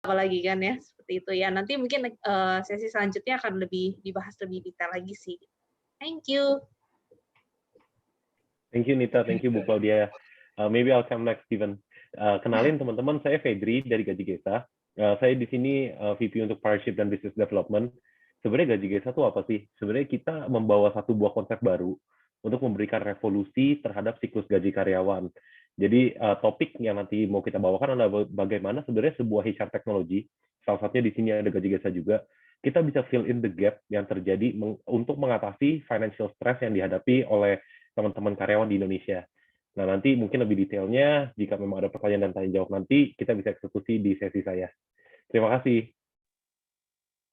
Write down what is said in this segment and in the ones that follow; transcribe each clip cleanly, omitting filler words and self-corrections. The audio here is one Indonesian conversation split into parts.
apalagi kan ya, seperti itu ya. Nanti mungkin, sesi selanjutnya akan lebih dibahas lebih detail lagi sih. Thank you. Thank you Nita, thank you Bu Claudia. Maybe I'll come next, Steven. Kenalin teman-teman, saya Fedri dari Gaji Gesa. Saya di sini VP untuk Partnership dan Business Development. Sebenarnya Gaji Gesa itu apa sih? Sebenarnya kita membawa satu buah konsep baru untuk memberikan revolusi terhadap siklus gaji karyawan. Jadi topik yang nanti mau kita bawakan adalah bagaimana sebenarnya sebuah HR teknologi, salah satunya di sini ada Gaji Gesa juga, kita bisa fill in the gap yang terjadi untuk mengatasi financial stress yang dihadapi oleh teman-teman karyawan di Indonesia. Nah, nanti mungkin lebih detailnya, jika memang ada pertanyaan dan tanya jawab nanti, kita bisa eksekusi di sesi saya. Terima kasih.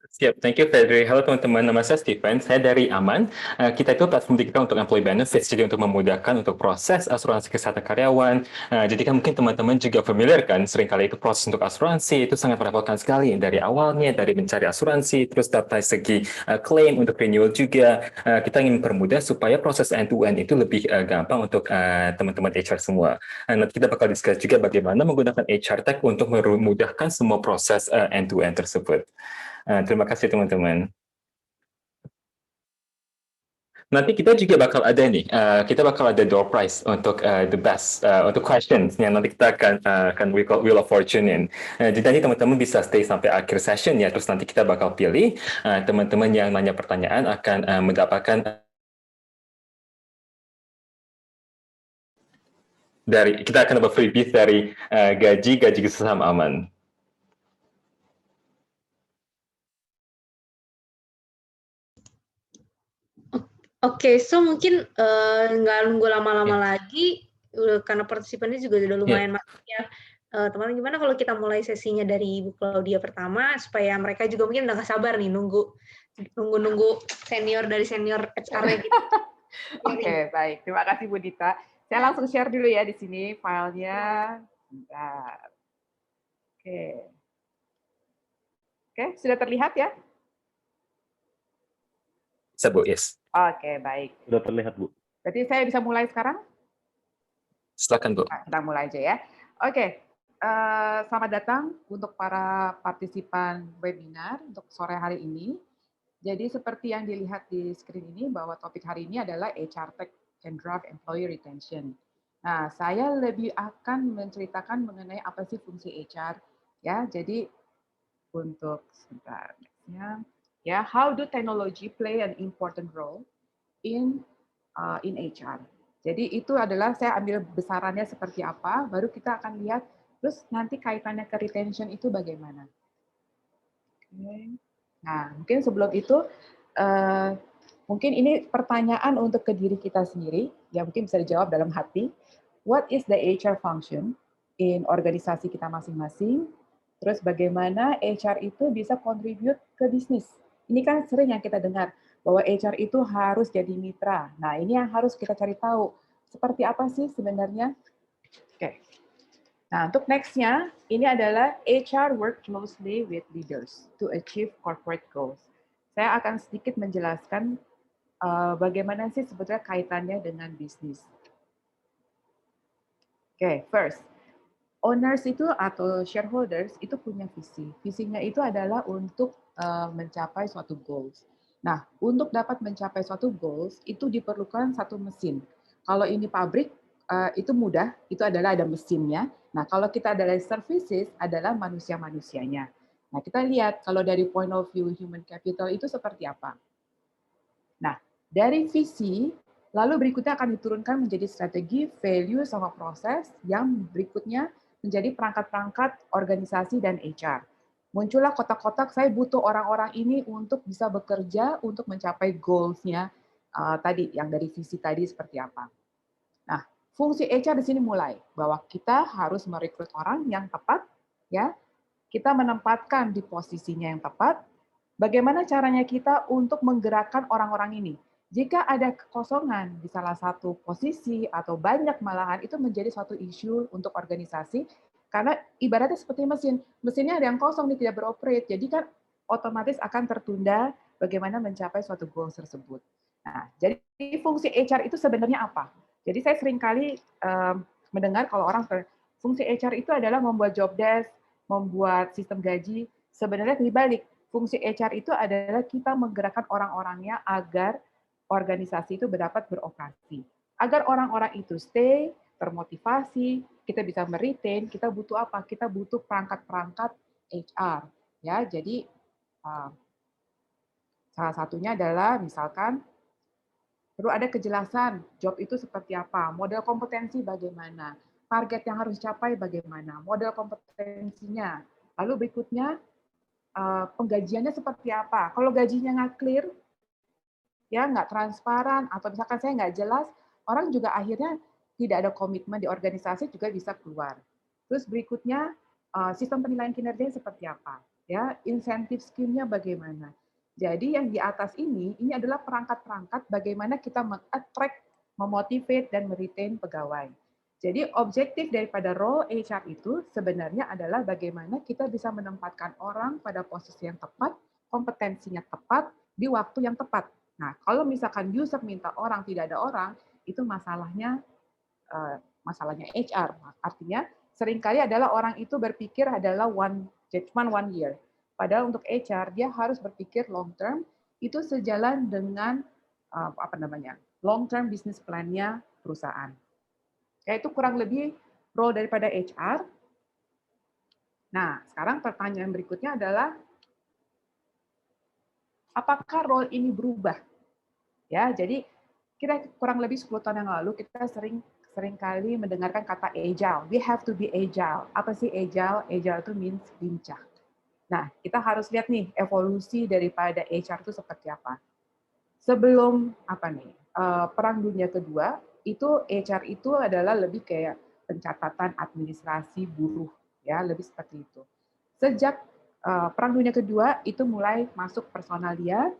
Siap, thank you Fedri. Halo teman-teman, nama saya Steven, saya dari Aman. Kita itu platform digital untuk employee benefits, jadi untuk memudahkan untuk proses asuransi kesehatan karyawan. Jadi kan mungkin teman-teman juga familiar kan, seringkali itu proses untuk asuransi itu sangat merepotkan sekali. Dari awalnya, dari mencari asuransi, terus dari segi klaim untuk renewal juga. Kita ingin mempermudah supaya proses end-to-end itu lebih gampang untuk teman-teman HR semua. Nanti kita bakal discuss juga bagaimana menggunakan HR Tech untuk memudahkan semua proses end-to-end tersebut. Terima kasih teman-teman. Nanti kita juga bakal ada nih, kita bakal ada door prize untuk the best, untuk questions yang nanti kita akan Wheel of Fortune-in. Jadi nanti teman-teman bisa stay sampai akhir session ya, terus nanti kita bakal pilih teman-teman yang nanya pertanyaan akan mendapatkan kita akan dapat freebies dari gaji saham aman. Oke, so mungkin nggak nunggu lama-lama lagi, karena partisipannya juga udah lumayan banyak ya. Teman-teman, gimana kalau kita mulai sesinya dari Ibu Claudia pertama, supaya mereka juga mungkin udah nggak sabar nih nunggu senior dari senior HR-nya gitu. Oke, baik. Terima kasih Bu Dita. Saya langsung share dulu ya di sini filenya. Bentar. Oke, sudah terlihat ya? Bisa Bu, yes. Oke, baik. Sudah terlihat Bu. Berarti saya bisa mulai sekarang? Silakan Bu. Kita mulai aja ya. Oke, selamat datang untuk para partisipan webinar untuk sore hari ini. Jadi seperti yang dilihat di screen ini bahwa topik hari ini adalah HR Tech can drive employee retention. Nah, saya lebih akan menceritakan mengenai apa sih fungsi HR ya. Jadi untuk sebentar ya, how do technology play an important role in HR. Jadi itu adalah saya ambil besarannya seperti apa, baru kita akan lihat terus nanti kaitannya ke retention itu bagaimana. Oke. Nah, mungkin sebelum itu mungkin ini pertanyaan untuk ke diri kita sendiri, yang mungkin bisa dijawab dalam hati. What is the HR function in organisasi kita masing-masing? Terus bagaimana HR itu bisa contribute ke bisnis? Ini kan sering yang kita dengar, bahwa HR itu harus jadi mitra. Nah, ini yang harus kita cari tahu. Seperti apa sih sebenarnya? Oke. Nah, untuk next-nya, ini adalah HR work closely with leaders to achieve corporate goals. Saya akan sedikit menjelaskan bagaimana sih sebetulnya kaitannya dengan bisnis. Oke, first, owners itu atau shareholders itu punya visi. Visinya itu adalah untuk mencapai suatu goals. Nah, untuk dapat mencapai suatu goals itu diperlukan satu mesin. Kalau ini pabrik itu mudah, itu adalah ada mesinnya. Nah, kalau kita adalah services adalah manusia-manusianya. Nah, kita lihat kalau dari point of view human capital itu seperti apa. Nah, dari visi lalu berikutnya akan diturunkan menjadi strategi, value sama proses yang berikutnya menjadi perangkat-perangkat organisasi dan HR. Muncullah kotak-kotak, saya butuh orang-orang ini untuk bisa bekerja untuk mencapai goals-nya tadi, yang dari visi tadi seperti apa. Nah, fungsi HR di sini mulai, bahwa kita harus merekrut orang yang tepat, ya, kita menempatkan di posisinya yang tepat, bagaimana caranya kita untuk menggerakkan orang-orang ini. Jika ada kekosongan di salah satu posisi atau banyak malahan, itu menjadi suatu isu untuk organisasi, karena ibaratnya seperti mesin. Mesinnya ada yang kosong, nih, tidak beroperate. Jadi kan otomatis akan tertunda bagaimana mencapai suatu goals tersebut. Nah, jadi fungsi HR itu sebenarnya apa? Jadi saya seringkali mendengar kalau orang fungsi HR itu adalah membuat job desk, membuat sistem gaji, sebenarnya dibalik. Fungsi HR itu adalah kita menggerakkan orang-orangnya agar organisasi itu dapat beroperasi. Agar orang-orang itu stay, termotivasi, kita bisa meretain, kita butuh apa? Kita butuh perangkat-perangkat HR. Ya, jadi salah satunya adalah misalkan perlu ada kejelasan job itu seperti apa, model kompetensi bagaimana, target yang harus dicapai bagaimana, model kompetensinya. Lalu berikutnya penggajiannya seperti apa. Kalau gajinya nggak clear, ya nggak transparan, atau misalkan saya nggak jelas, orang juga akhirnya tidak ada komitmen di organisasi juga bisa keluar. Terus berikutnya sistem penilaian kinerjanya seperti apa, ya insentif skimnya bagaimana. Jadi yang di atas ini adalah perangkat-perangkat bagaimana kita meng-attract, memotivate, dan meretain pegawai. Jadi objektif daripada role HR itu sebenarnya adalah bagaimana kita bisa menempatkan orang pada posisi yang tepat, kompetensinya tepat, di waktu yang tepat. Nah, kalau misalkan user minta orang, tidak ada orang, itu masalahnya HR. Artinya seringkali adalah orang itu berpikir adalah cuma one year. Padahal untuk HR dia harus berpikir long term, itu sejalan dengan long term business plan-nya perusahaan. Yaitu kurang lebih role daripada HR. Nah, sekarang pertanyaan berikutnya adalah apakah role ini berubah? Ya, jadi kita kurang lebih 10 tahun yang lalu kita sering kali mendengarkan kata agile. We have to be agile. Apa sih agile? Agile itu means lincah. Nah, kita harus lihat nih evolusi daripada HR itu seperti apa. Sebelum Perang Dunia Kedua, itu HR itu adalah lebih kayak pencatatan administrasi buruh, ya lebih seperti itu. Sejak Perang Dunia Kedua itu mulai masuk personalia,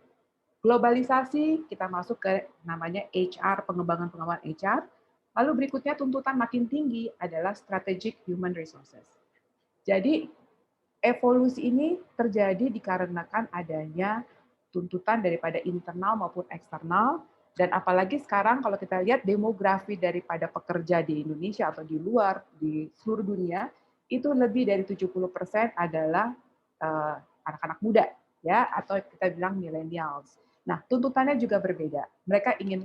globalisasi, kita masuk ke namanya HR, pengembangan HR. Lalu berikutnya tuntutan makin tinggi adalah strategic human resources. Jadi evolusi ini terjadi dikarenakan adanya tuntutan daripada internal maupun eksternal, dan apalagi sekarang kalau kita lihat demografi daripada pekerja di Indonesia atau di luar, di seluruh dunia, itu lebih dari 70% adalah anak-anak muda, ya, atau kita bilang millennials. Nah, tuntutannya juga berbeda. Mereka ingin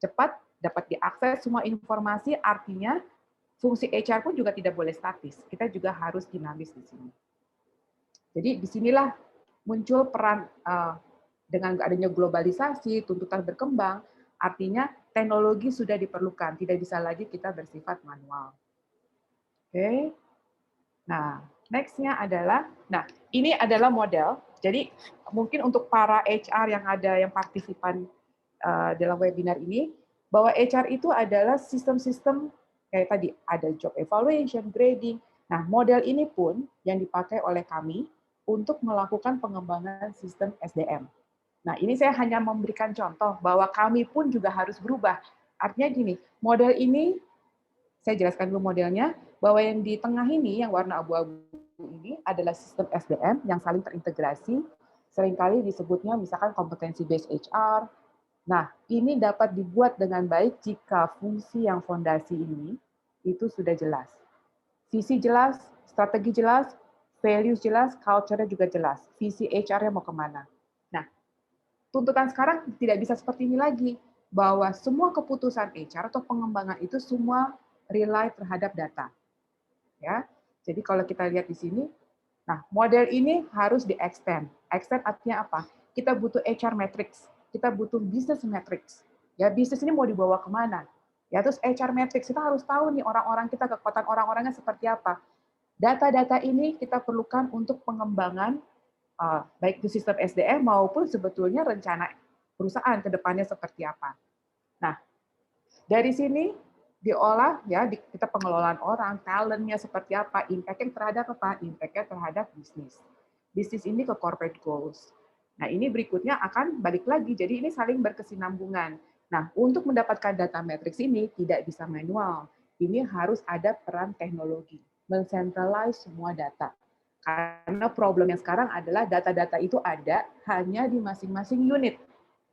cepat dapat diakses semua informasi, artinya fungsi HR pun juga tidak boleh statis. Kita juga harus dinamis di sini. Jadi disinilah muncul peran dengan adanya globalisasi, tuntutan berkembang, artinya teknologi sudah diperlukan, tidak bisa lagi kita bersifat manual. Oke. Nah, next-nya adalah, ini adalah model. Jadi mungkin untuk para HR yang ada yang partisipan dalam webinar ini, bahwa HR itu adalah sistem-sistem kayak tadi ada job evaluation, grading. Nah, model ini pun yang dipakai oleh kami untuk melakukan pengembangan sistem SDM. Nah, ini saya hanya memberikan contoh bahwa kami pun juga harus berubah. Artinya gini, model ini, saya jelaskan dulu modelnya, bahwa yang di tengah ini, yang warna abu-abu ini adalah sistem SDM yang saling terintegrasi, seringkali disebutnya misalkan competency-based HR. Nah, ini dapat dibuat dengan baik jika fungsi yang fondasi ini itu sudah jelas. Visi jelas, strategi jelas, values jelas, culture-nya juga jelas. Visi HR-nya mau kemana. Nah, tuntutan sekarang tidak bisa seperti ini lagi, bahwa semua keputusan HR atau pengembangan itu semua rely terhadap data. Ya, jadi kalau kita lihat di sini, nah model ini harus di-extend. Extend artinya apa? Kita butuh HR matrix, kita butuh business matrix. Ya, bisnis ini mau dibawa kemana? Ya, terus HR matrix kita harus tahu nih orang-orang kita, kekuatan orang-orangnya seperti apa. Data-data ini kita perlukan untuk pengembangan baik di sistem SDM maupun sebetulnya rencana perusahaan ke depannya seperti apa. Nah, dari sini diolah ya kita pengelolaan orang, talentnya seperti apa, impact-nya terhadap apa? Impact-nya terhadap bisnis. Bisnis ini ke corporate goals. Nah, ini berikutnya akan balik lagi. Jadi ini saling berkesinambungan. Nah, untuk mendapatkan data matrix ini tidak bisa manual. Ini harus ada peran teknologi, mencentralize semua data. Karena problem yang sekarang adalah data-data itu ada hanya di masing-masing unit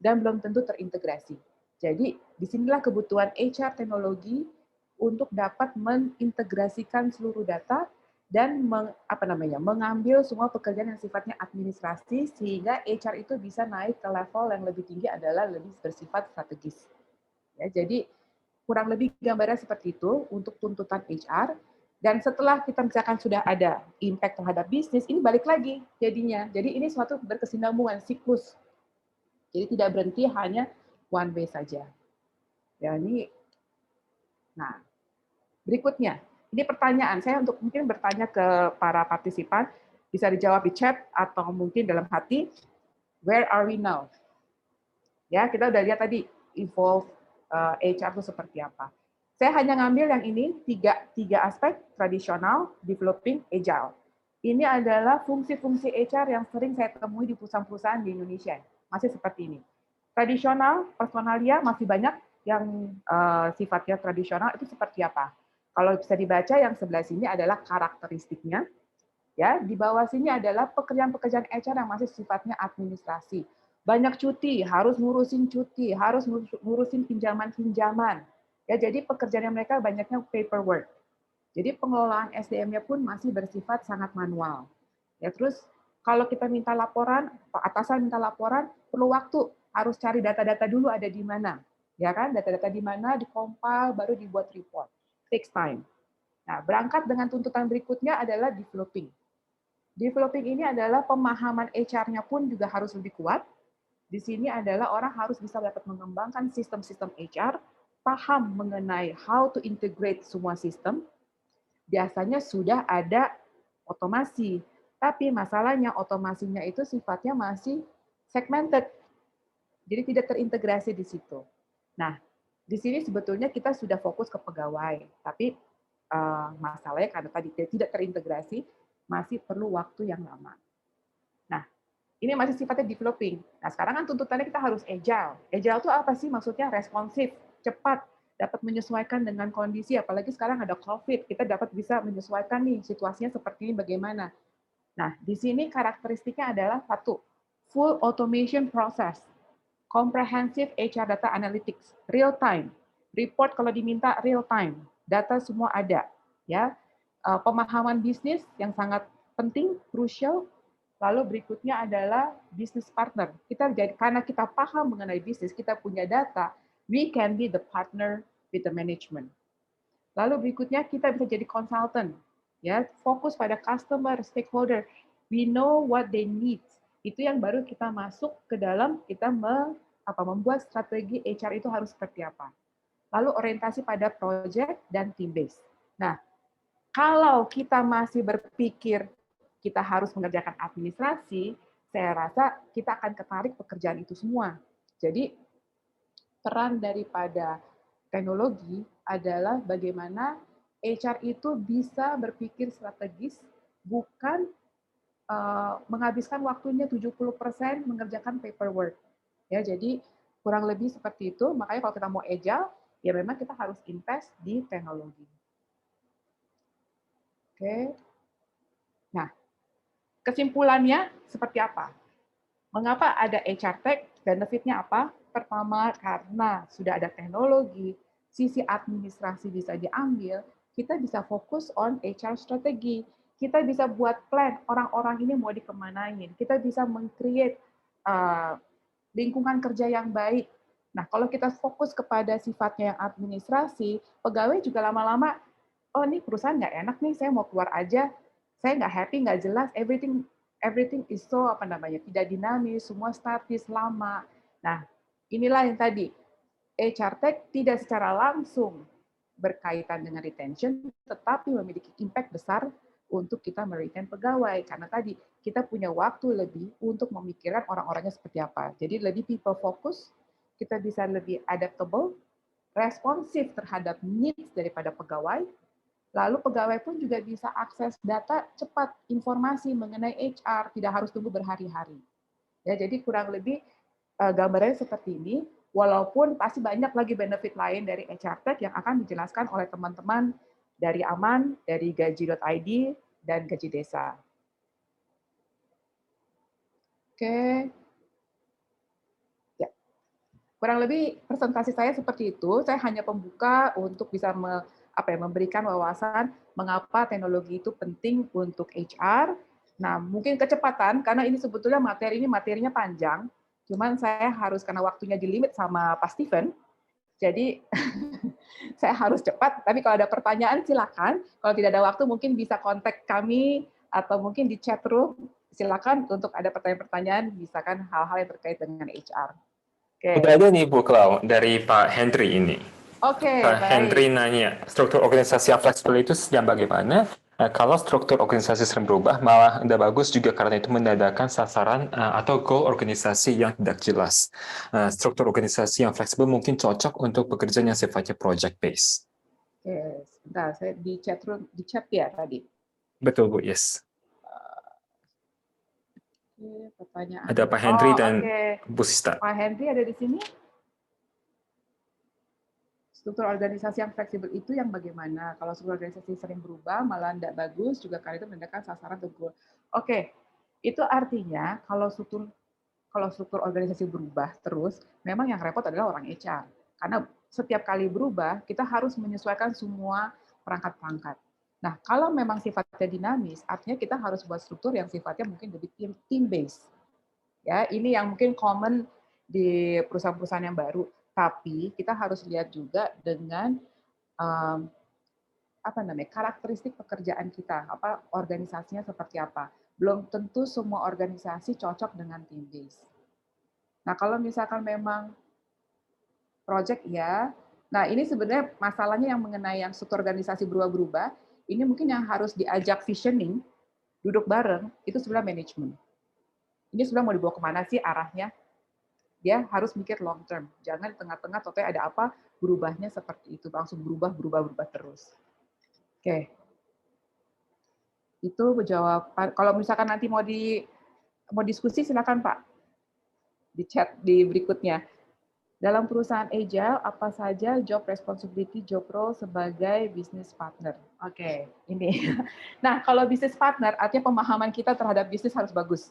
dan belum tentu terintegrasi. Jadi, disinilah kebutuhan HR teknologi untuk dapat mengintegrasikan seluruh data dan mengambil semua pekerjaan yang sifatnya administrasi sehingga HR itu bisa naik ke level yang lebih tinggi adalah lebih bersifat strategis. Ya, jadi kurang lebih gambarnya seperti itu untuk tuntutan HR. Dan setelah kita misalkan sudah ada impact terhadap bisnis, ini balik lagi jadinya. Jadi ini suatu berkesinambungan, siklus. Jadi tidak berhenti hanya one way saja. Ya, nah, berikutnya. Ini pertanyaan saya untuk mungkin bertanya ke para partisipan, bisa dijawab di chat atau mungkin dalam hati. Where are we now? Ya, kita udah lihat tadi evolve HR itu seperti apa. Saya hanya ngambil yang ini tiga aspek: tradisional, developing, agile. Ini adalah fungsi-fungsi HR yang sering saya temui di perusahaan-perusahaan di Indonesia. Masih seperti ini. Tradisional, personalia masih banyak yang sifatnya tradisional itu seperti apa? Kalau bisa dibaca yang sebelah sini adalah karakteristiknya. Ya, di bawah sini adalah pekerjaan-pekerjaan HR yang masih sifatnya administrasi. Banyak cuti, harus ngurusin cuti, harus ngurusin pinjaman-pinjaman. Ya, jadi pekerjaan mereka banyaknya paperwork. Jadi pengelolaan SDM-nya pun masih bersifat sangat manual. Ya, terus kalau kita minta laporan, atasan minta laporan, perlu waktu, harus cari data-data dulu ada di mana. Ya kan, data-data di mana, dikompil, baru dibuat report. Takes time. Nah, berangkat dengan tuntutan berikutnya adalah developing. Developing ini adalah pemahaman HR-nya pun juga harus lebih kuat. Di sini adalah orang harus bisa dapat mengembangkan sistem-sistem HR, paham mengenai how to integrate semua sistem. Biasanya sudah ada otomasi, tapi masalahnya otomasinya itu sifatnya masih segmented. Jadi tidak terintegrasi di situ. Nah, di sini sebetulnya kita sudah fokus ke pegawai, tapi masalahnya karena tadi tidak terintegrasi, masih perlu waktu yang lama. Nah, ini masih sifatnya developing. Nah, sekarang kan tuntutannya kita harus agile. Agile itu apa sih? Maksudnya responsif, cepat, dapat menyesuaikan dengan kondisi, apalagi sekarang ada COVID, kita dapat bisa menyesuaikan nih situasinya seperti ini bagaimana. Nah, di sini karakteristiknya adalah satu, full automation process, comprehensive HR data analytics, real time, report kalau diminta real time, data semua ada, ya. Pemahaman bisnis yang sangat penting, crucial. Lalu berikutnya adalah business partner. Kita jadi karena kita paham mengenai bisnis, kita punya data, we can be the partner with the management. Lalu berikutnya kita bisa jadi consultant, ya, fokus pada customer, stakeholder. We know what they need. Itu yang baru kita masuk ke dalam kita membuat strategi HR itu harus seperti apa. Lalu orientasi pada project dan team base. Nah, kalau kita masih berpikir kita harus mengerjakan administrasi, saya rasa kita akan ketarik pekerjaan itu semua. Jadi peran daripada teknologi adalah bagaimana HR itu bisa berpikir strategis, bukan menghabiskan waktunya 70% mengerjakan paperwork. Ya, jadi kurang lebih seperti itu. Makanya kalau kita mau agile, ya memang kita harus invest di teknologi. Oke. Nah, kesimpulannya seperti apa? Mengapa ada HR Tech? Benefitnya apa? Pertama, karena sudah ada teknologi, sisi administrasi bisa diambil, kita bisa fokus on HR strategi. Kita bisa buat plan, orang-orang ini mau dikemanain. Kita bisa meng-create lingkungan kerja yang baik. Nah, kalau kita fokus kepada sifatnya yang administrasi, pegawai juga lama-lama, oh ini perusahaan nggak enak nih, saya mau keluar aja, saya nggak happy, nggak jelas, everything is so tidak dinamis, semua statis, lama. Nah, inilah yang tadi HR Tech tidak secara langsung berkaitan dengan retention, tetapi memiliki impact besar untuk kita meretain pegawai karena tadi kita punya waktu lebih untuk memikirkan orang-orangnya seperti apa. Jadi lebih people focus, kita bisa lebih adaptable, responsif terhadap needs daripada pegawai. Lalu pegawai pun juga bisa akses data cepat, informasi mengenai HR, tidak harus tunggu berhari-hari. Ya, jadi kurang lebih gambarnya seperti ini, walaupun pasti banyak lagi benefit lain dari HR Tech yang akan dijelaskan oleh teman-teman dari Aman, dari gaji.id, dan Gaji Desa. Oke. Kurang lebih presentasi saya seperti itu. Saya hanya pembuka untuk bisa memberikan wawasan mengapa teknologi itu penting untuk HR. Nah, mungkin kecepatan, karena ini sebetulnya materinya panjang, cuman saya harus, karena waktunya di limit sama Pak Steven, jadi saya harus cepat, tapi kalau ada pertanyaan silakan. Kalau tidak ada waktu mungkin bisa kontak kami atau mungkin di chat room. Silakan untuk ada pertanyaan-pertanyaan, misalkan hal-hal yang terkait dengan HR. Oke. Udah ada nih Bu Klau dari Pak Henry ini. Oke, Pak baik. Henry nanya, struktur organisasi yang fleksibel itu sedang bagaimana? Kalau struktur organisasi sering berubah, malah tidak bagus juga karena itu mendadakan sasaran atau goal organisasi yang tidak jelas. Struktur organisasi yang fleksibel mungkin cocok untuk pekerjaan yang sifatnya project based. Oke, sebentar, saya di chat room, di chat ya tadi. Betul Bu, yes. Oke, pertanyaan. Ada Pak Henry dan oke. Bu Sista. Pak Henry ada di sini. Struktur organisasi yang fleksibel itu yang bagaimana? Kalau struktur organisasi sering berubah, malah tidak bagus, juga karena itu menandakan sasaran atau goal. Oke, itu artinya kalau struktur organisasi berubah terus, memang yang repot adalah orang HR. Karena setiap kali berubah, kita harus menyesuaikan semua perangkat-perangkat. Nah, kalau memang sifatnya dinamis, artinya kita harus buat struktur yang sifatnya mungkin lebih team-based. Ya, ini yang mungkin common di perusahaan-perusahaan yang baru. Tapi kita harus lihat juga dengan karakteristik pekerjaan kita, organisasinya seperti apa. Belum tentu semua organisasi cocok dengan team base. Nah, kalau misalkan memang project ya, nah ini sebenarnya masalahnya yang mengenai yang struktur organisasi berubah-berubah, ini mungkin yang harus diajak visioning, duduk bareng, itu sebenarnya manajemen. Ini sebenarnya mau dibawa kemana sih arahnya? Dia harus mikir long term. Jangan di tengah-tengah totalnya ada apa, berubahnya seperti itu. Langsung berubah terus. Oke. Itu jawaban. Kalau misalkan nanti mau diskusi, silakan Pak. Di chat di berikutnya. Dalam perusahaan agile, apa saja job responsibility, job role sebagai business partner? Oke, ini. Nah, kalau business partner, artinya pemahaman kita terhadap bisnis harus bagus.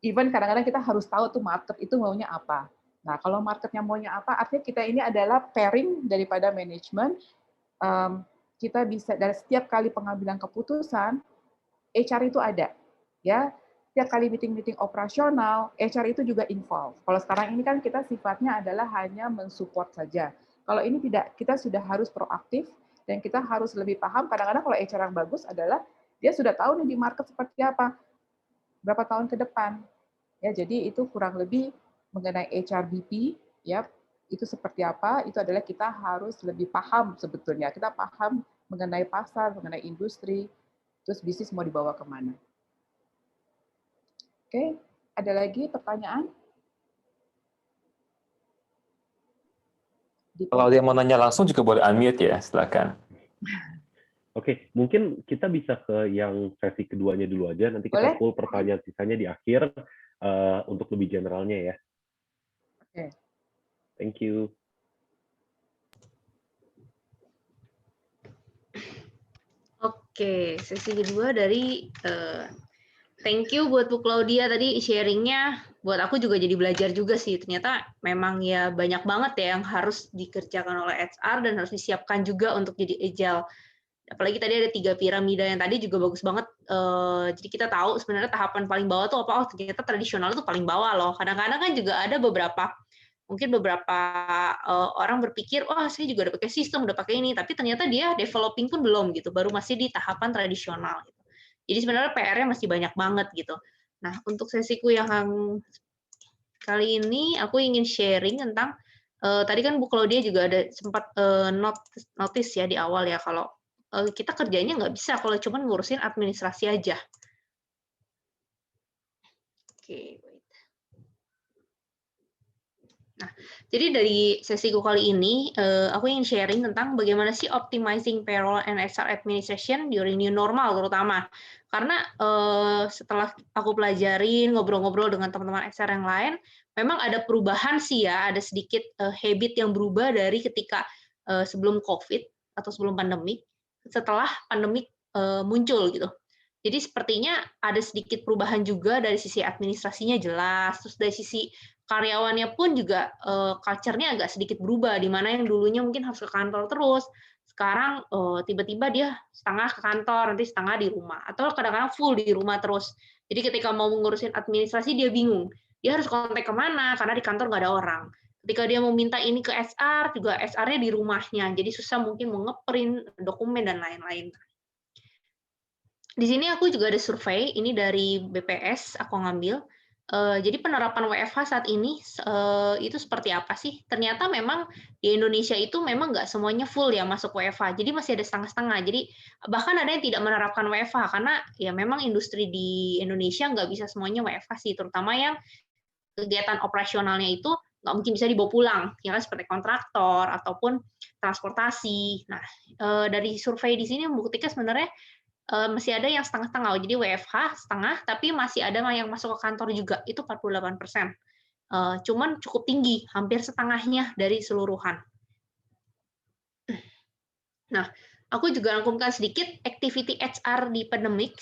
Even kadang-kadang kita harus tahu tuh market itu maunya apa. Nah, kalau marketnya maunya apa, artinya kita ini adalah pairing daripada manajemen. Kita bisa dari setiap kali pengambilan keputusan, HR itu ada, ya. Setiap kali meeting-meeting operasional, HR itu juga involve. Kalau sekarang ini kan kita sifatnya adalah hanya mensupport saja. Kalau ini tidak, kita sudah harus proaktif dan kita harus lebih paham. Kadang-kadang kalau HR yang bagus adalah dia sudah tahu nih di market seperti apa, berapa tahun ke depan. Ya, jadi itu kurang lebih mengenai HRBP, ya, itu seperti apa, itu adalah kita harus lebih paham sebetulnya. Kita paham mengenai pasar, mengenai industri, terus bisnis mau dibawa kemana. Oke, ada lagi pertanyaan? Kalau dia mau nanya langsung juga boleh unmute ya, silakan. Oke, mungkin kita bisa ke yang sesi keduanya dulu aja. Nanti kita full pertanyaan sisanya di akhir untuk lebih generalnya ya. Oke. Thank you. Oke, sesi kedua dari thank you buat Bu Claudia tadi sharingnya. Buat aku juga jadi belajar juga sih. Ternyata memang ya banyak banget ya yang harus dikerjakan oleh HR dan harus disiapkan juga untuk jadi agile. Apalagi tadi ada 3 piramida yang tadi juga bagus banget. Jadi kita tahu sebenarnya tahapan paling bawah tuh apa. Oh, ternyata tradisional itu paling bawah loh. Kadang-kadang kan juga ada beberapa orang berpikir, wah saya juga udah pakai sistem, udah pakai ini, tapi ternyata dia developing pun belum gitu, baru masih di tahapan tradisional. Gitu. Jadi sebenarnya PR-nya masih banyak banget gitu. Nah, untuk sesiku yang kali ini aku ingin sharing tentang tadi kan Bu Claudia juga ada sempat notice ya di awal ya kalau kita kerjanya nggak bisa kalau cuma ngurusin administrasi aja. Oke, nah, jadi dari sesiku kali ini, aku ingin sharing tentang bagaimana sih optimizing payroll and HR administration during new normal terutama. Karena setelah aku pelajarin, ngobrol-ngobrol dengan teman-teman HR yang lain, memang ada perubahan sih ya, ada sedikit habit yang berubah dari ketika sebelum COVID atau sebelum pandemik, setelah pandemik muncul gitu. Jadi sepertinya ada sedikit perubahan juga dari sisi administrasinya jelas, terus dari sisi karyawannya pun juga culture-nya agak sedikit berubah, di mana yang dulunya mungkin harus ke kantor terus, Sekarang tiba-tiba dia setengah ke kantor, nanti setengah di rumah, atau kadang-kadang full di rumah terus. Jadi ketika mau ngurusin administrasi dia bingung, dia harus kontak kemana karena di kantor nggak ada orang. Ketika dia mau minta ini ke HR, juga HR-nya di rumahnya, jadi susah mungkin mau ngeprint dokumen dan lain-lain. Di sini aku juga ada survei, ini dari BPS aku ngambil. Jadi penerapan WFH saat ini itu seperti apa sih? Ternyata memang di Indonesia itu memang nggak semuanya full ya masuk WFH. Jadi masih ada setengah-setengah. Jadi bahkan ada yang tidak menerapkan WFH karena ya memang industri di Indonesia nggak bisa semuanya WFH sih, terutama yang kegiatan operasionalnya itu nggak mungkin bisa dibawa pulang, ya kan, seperti kontraktor ataupun transportasi. Nah, dari survei di sini membuktikan sebenarnya masih ada yang setengah-setengah, jadi WFH setengah, tapi masih ada yang masuk ke kantor juga, itu 48%. Cuman cukup tinggi, hampir setengahnya dari seluruhan. Nah, aku juga rangkumkan sedikit activity HR di pandemik,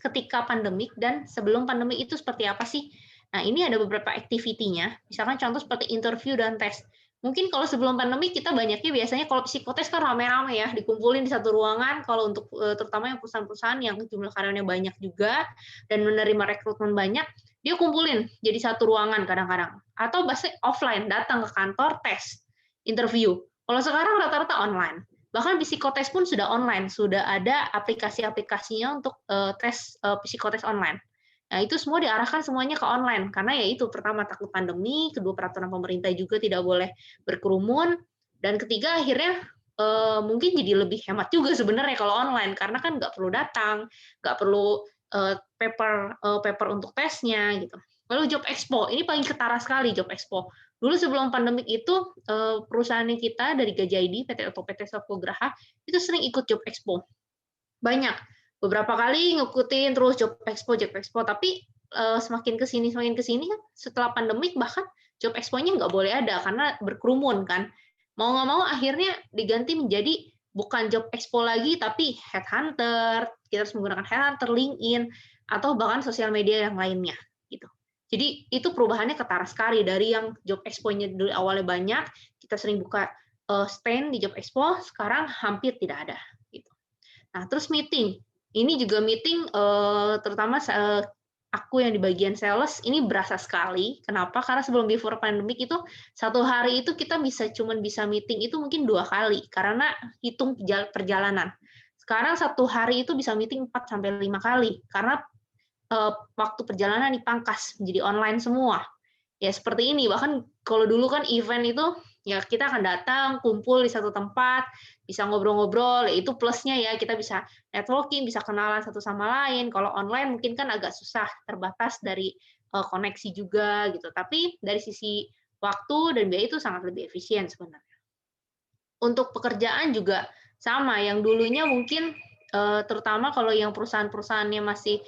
ketika pandemik dan sebelum pandemik itu seperti apa sih? Nah, ini ada beberapa activity-nya, misalkan contoh seperti interview dan tes. Mungkin kalau sebelum pandemi kita banyaknya biasanya kalau psikotes kan rame-rame ya, dikumpulin di satu ruangan, kalau untuk terutama yang perusahaan-perusahaan yang jumlah karyawannya banyak juga dan menerima rekrutmen banyak, dia kumpulin jadi satu ruangan kadang-kadang. Atau bahasa offline, datang ke kantor, tes, interview. Kalau sekarang rata-rata online. Bahkan psikotes pun sudah online, sudah ada aplikasi-aplikasinya untuk tes psikotes online. Nah, itu semua diarahkan semuanya ke online, karena ya itu, pertama takut pandemi, kedua peraturan pemerintah juga tidak boleh berkerumun, dan ketiga akhirnya mungkin jadi lebih hemat juga sebenarnya kalau online, karena kan nggak perlu datang, nggak perlu paper untuk tesnya gitu. Lalu job expo, ini paling ketara sekali job expo. Dulu sebelum pandemik itu perusahaan kita dari Gaji ID, PT atau PT Sapograha, itu sering ikut job expo. Banyak, beberapa kali ngikutin terus job expo, tapi semakin kesini kan setelah pandemik bahkan job expo-nya nggak boleh ada karena berkerumun kan. Mau nggak mau akhirnya diganti menjadi bukan job expo lagi tapi headhunter, kita harus menggunakan headhunter, LinkedIn, atau bahkan sosial media yang lainnya gitu. Jadi itu perubahannya ketara sekali dari yang job expo-nya dulu awalnya banyak, kita sering buka stand di job expo, sekarang hampir tidak ada. Nah, terus meeting. Ini juga meeting, terutama aku yang di bagian sales, ini berasa sekali. Kenapa? Karena sebelum before pandemic itu, satu hari itu kita cuman bisa meeting itu mungkin 2 kali, karena hitung perjalanan. Sekarang satu hari itu bisa meeting 4-5 kali, karena waktu perjalanan dipangkas, menjadi online semua. Ya seperti ini, bahkan kalau dulu kan event itu ya kita akan datang, kumpul di satu tempat, bisa ngobrol-ngobrol, ya itu plusnya ya, kita bisa networking, bisa kenalan satu sama lain. Kalau online mungkin kan agak susah, terbatas dari koneksi juga gitu. Tapi dari sisi waktu dan biaya itu sangat lebih efisien sebenarnya. Untuk pekerjaan juga sama, yang dulunya mungkin terutama kalau yang perusahaan-perusahaannya masih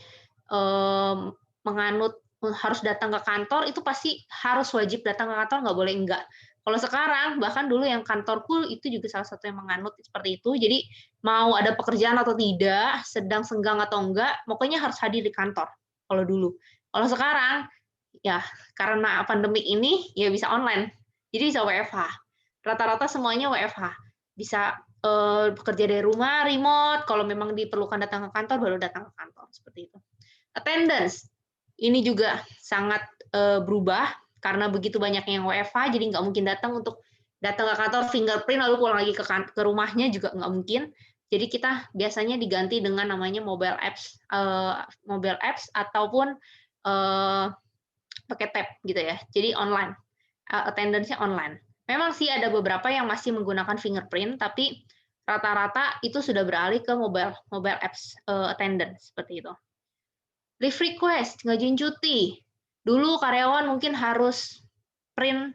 menganut harus datang ke kantor, itu pasti harus wajib datang ke kantor, nggak boleh enggak. Kalau sekarang, bahkan dulu yang kantorku itu juga salah satu yang menganut seperti itu. Jadi mau ada pekerjaan atau tidak, sedang senggang atau enggak, pokoknya harus hadir di kantor. Kalau dulu. Kalau sekarang, ya karena pandemik ini, ya bisa online. Jadi bisa WFH. Rata-rata semuanya WFH. Bisa bekerja dari rumah, remote. Kalau memang diperlukan datang ke kantor, baru datang ke kantor. Seperti itu. Attendance. Ini juga sangat berubah karena begitu banyaknya yang WFH, jadi nggak mungkin datang ke kantor fingerprint lalu pulang lagi ke rumahnya juga nggak mungkin. Jadi kita biasanya diganti dengan namanya mobile apps ataupun pakai tab gitu ya. Jadi online, attendance-nya online. Memang sih ada beberapa yang masih menggunakan fingerprint, tapi rata-rata itu sudah beralih ke mobile apps attendance seperti itu. Leave request, ngajuin cuti. Dulu karyawan mungkin harus print